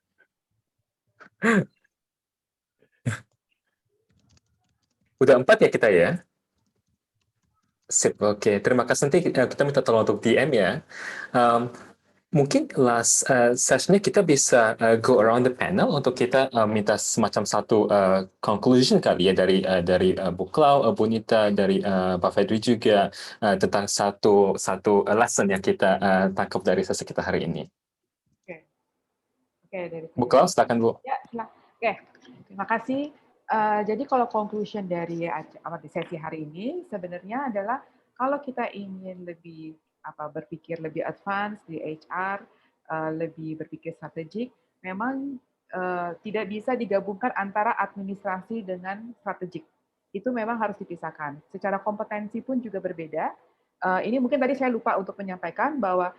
Udah 4 ya kita ya? Sip, oke. Terima kasih. Nanti kita minta tolong untuk DM ya. Mungkin last sessionnya kita bisa go around the panel untuk kita minta semacam satu conclusion kali ya dari Bu Clau, Bu Nita, dari Pak Fedri juga tentang satu lesson yang kita tangkap dari sesi kita hari ini. Oke, dari Bu Clau, silakan Bu. Ya, silakan. Oke, terima kasih. Jadi kalau conclusion dari sesi hari ini sebenarnya adalah kalau kita ingin lebih berpikir lebih advance di HR, lebih berpikir strategik, memang tidak bisa digabungkan antara administrasi dengan strategik. Itu memang harus dipisahkan. Secara kompetensi pun juga berbeda. Ini mungkin tadi saya lupa untuk menyampaikan bahwa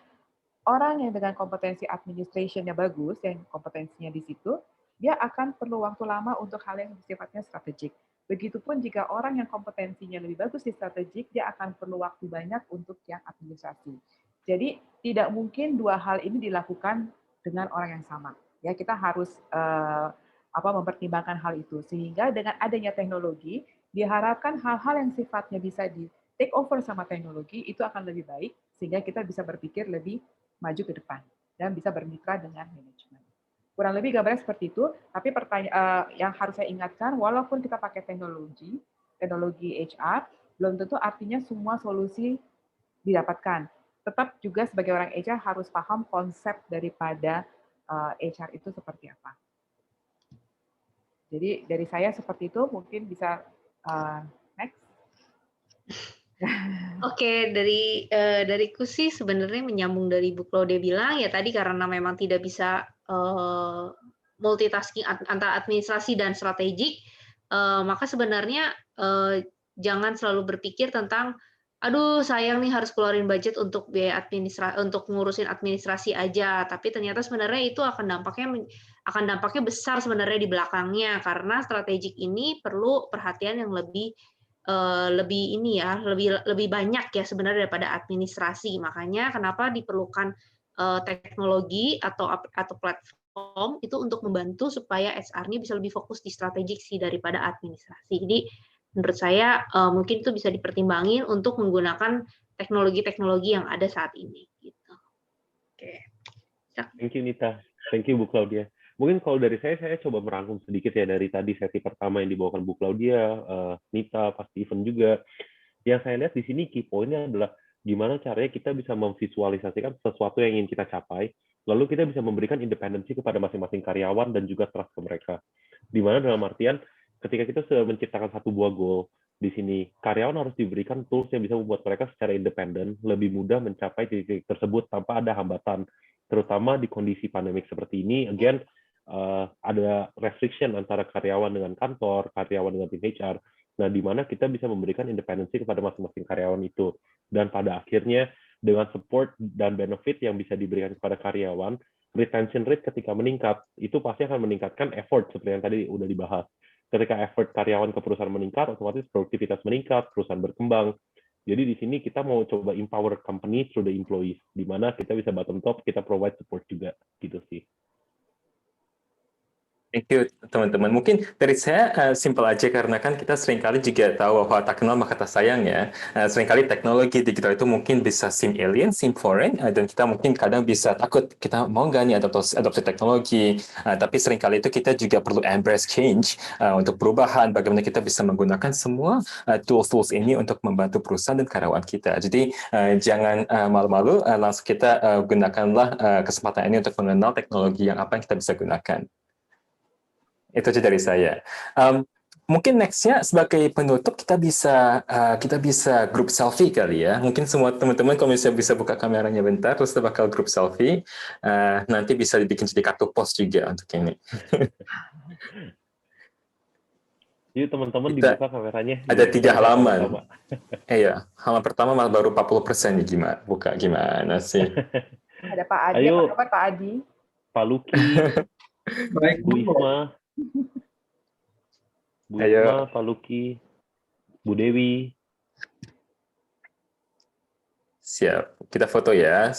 orang yang dengan kompetensi administration-nya bagus, yang kompetensinya di situ, dia akan perlu waktu lama untuk hal yang sifatnya strategik. Begitupun jika orang yang kompetensinya lebih bagus di strategik, dia akan perlu waktu banyak untuk yang administrasi. Jadi tidak mungkin dua hal ini dilakukan dengan orang yang sama. Ya, kita harus mempertimbangkan hal itu. Sehingga dengan adanya teknologi, diharapkan hal-hal yang sifatnya bisa di take over sama teknologi itu akan lebih baik, sehingga kita bisa berpikir lebih maju ke depan dan bisa bermitra dengan manajemen. Kurang lebih gambarnya seperti itu, tapi yang harus saya ingatkan, walaupun kita pakai teknologi HR, belum tentu artinya semua solusi didapatkan. Tetap juga sebagai orang HR harus paham konsep daripada HR itu seperti apa. Jadi dari saya seperti itu, mungkin bisa next. Oke, dariku sih sebenarnya menyambung dari Bu Claudia bilang ya tadi karena memang tidak bisa multitasking antara administrasi dan strategik, maka sebenarnya jangan selalu berpikir tentang aduh sayang nih harus keluarin budget untuk biaya untuk ngurusin administrasi aja, tapi ternyata sebenarnya itu akan dampaknya akan dampaknya besar sebenarnya di belakangnya, karena strategik ini perlu perhatian yang lebih lebih banyak ya sebenarnya daripada administrasi. Makanya kenapa diperlukan teknologi atau platform itu untuk membantu supaya HR-nya bisa lebih fokus di strategik sih daripada administrasi. Jadi menurut saya mungkin itu bisa dipertimbangin untuk menggunakan teknologi-teknologi yang ada saat ini. Gitu. Oke. Thank you Nita, thank you Bu Claudia. Mungkin kalau dari saya coba merangkum sedikit ya dari tadi sesi pertama yang dibawakan Bu Claudia, Nita, Pak Steven juga. Yang saya lihat di sini key point-nya adalah gimana caranya kita bisa memvisualisasikan sesuatu yang ingin kita capai, lalu kita bisa memberikan independensi kepada masing-masing karyawan dan juga trust ke mereka. Di mana dalam artian ketika kita sudah menciptakan satu buah goal, di sini karyawan harus diberikan tools yang bisa membuat mereka secara independen lebih mudah mencapai titik tersebut tanpa ada hambatan, terutama di kondisi pandemik seperti ini. Again, ada restriction antara karyawan dengan kantor, karyawan dengan tim HR. Nah, di mana kita bisa memberikan independensi kepada masing-masing karyawan itu. Dan pada akhirnya, dengan support dan benefit yang bisa diberikan kepada karyawan, retention rate ketika meningkat, itu pasti akan meningkatkan effort, seperti yang tadi udah dibahas. Ketika effort karyawan ke perusahaan meningkat, otomatis produktivitas meningkat, perusahaan berkembang. Jadi di sini kita mau coba empower company through the employees, di mana kita bisa bottom top, kita provide support juga, gitu sih. Thank you teman-teman. Mungkin dari saya simpel aja karena kan kita seringkali juga tahu bahwa tak kenal maka tak sayang ya. Seringkali teknologi digital itu mungkin bisa seem alien, seem foreign, dan kita mungkin kadang bisa takut kita mau nggak nih adopsi teknologi. Tapi seringkali itu kita juga perlu embrace change untuk perubahan. Bagaimana kita bisa menggunakan semua tools ini untuk membantu perusahaan dan karyawan kita. Jadi jangan malu-malu, langsung kita gunakanlah kesempatan ini untuk mengenal teknologi yang apa yang kita bisa gunakan. Itu aja dari saya. Mungkin next-nya sebagai penutup kita bisa grup selfie kali ya. Mungkin semua teman-teman kalau misalnya bisa buka kameranya bentar, terus kita bakal grup selfie. Nanti bisa dibikin jadi kartu pos juga untuk ini. Yuk teman-teman dibuka kameranya. Ada 3 halaman. Iya, halaman pertama malah baru 40% nih gimana sih? Ada Pak Adi, Ayo. apa kabar Pak Adi? Pak Luki. Baik, Bu Isma, Pak Luki, Bu Dewi. Siap, kita foto ya.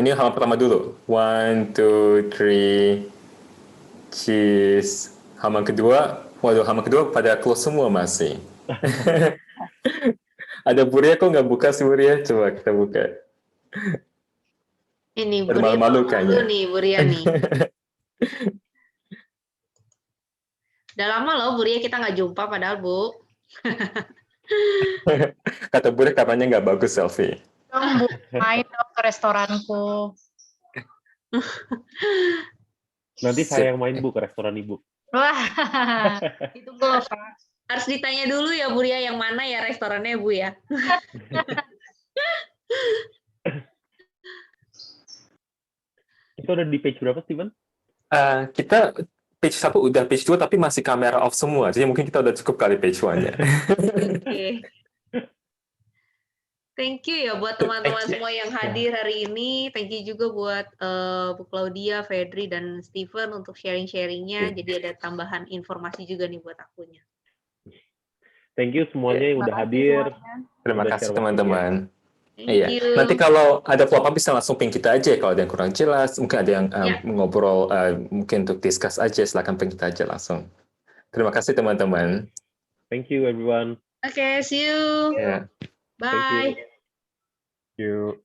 Ini halaman pertama dulu. 1, 2, 3, cheese. Halaman kedua, halaman kedua pada close semua masih. Ada Buria kok nggak buka sih Buria? Coba kita buka. Ini Buria malu nih, Buria nih. Udah lama loh Buria kita nggak jumpa padahal Bu. Kata Buria katanya nggak bagus selfie. Dong Bu, main dong ke restoranku. Nanti saya yang main Bu ke restoran Ibu. Wah, itu loh Pak. Harus ditanya dulu ya Buria yang mana ya restorannya Bu ya. Kita udah di page berapa Steven? Kita page 1 udah, page 2 tapi masih kamera off semua. Jadi mungkin kita udah cukup kali page 1-nya. Oke. Thank you ya buat teman-teman semua yang hadir hari ini. Thank you juga buat Bu Claudia, Fedri, dan Steven untuk sharing-sharingnya. Jadi ada tambahan informasi juga nih buat akunya. Thank you semuanya yang udah hadir. Terima kasih teman-teman. Thank you. Nanti kalau ada follow-up bisa langsung ping kita aja kalau ada yang kurang jelas, mungkin ada yang ngobrol, mungkin untuk discuss aja, silakan ping kita aja langsung. Terima kasih teman-teman. Thank you everyone. Okay, see you. Yeah. Bye. Thank you.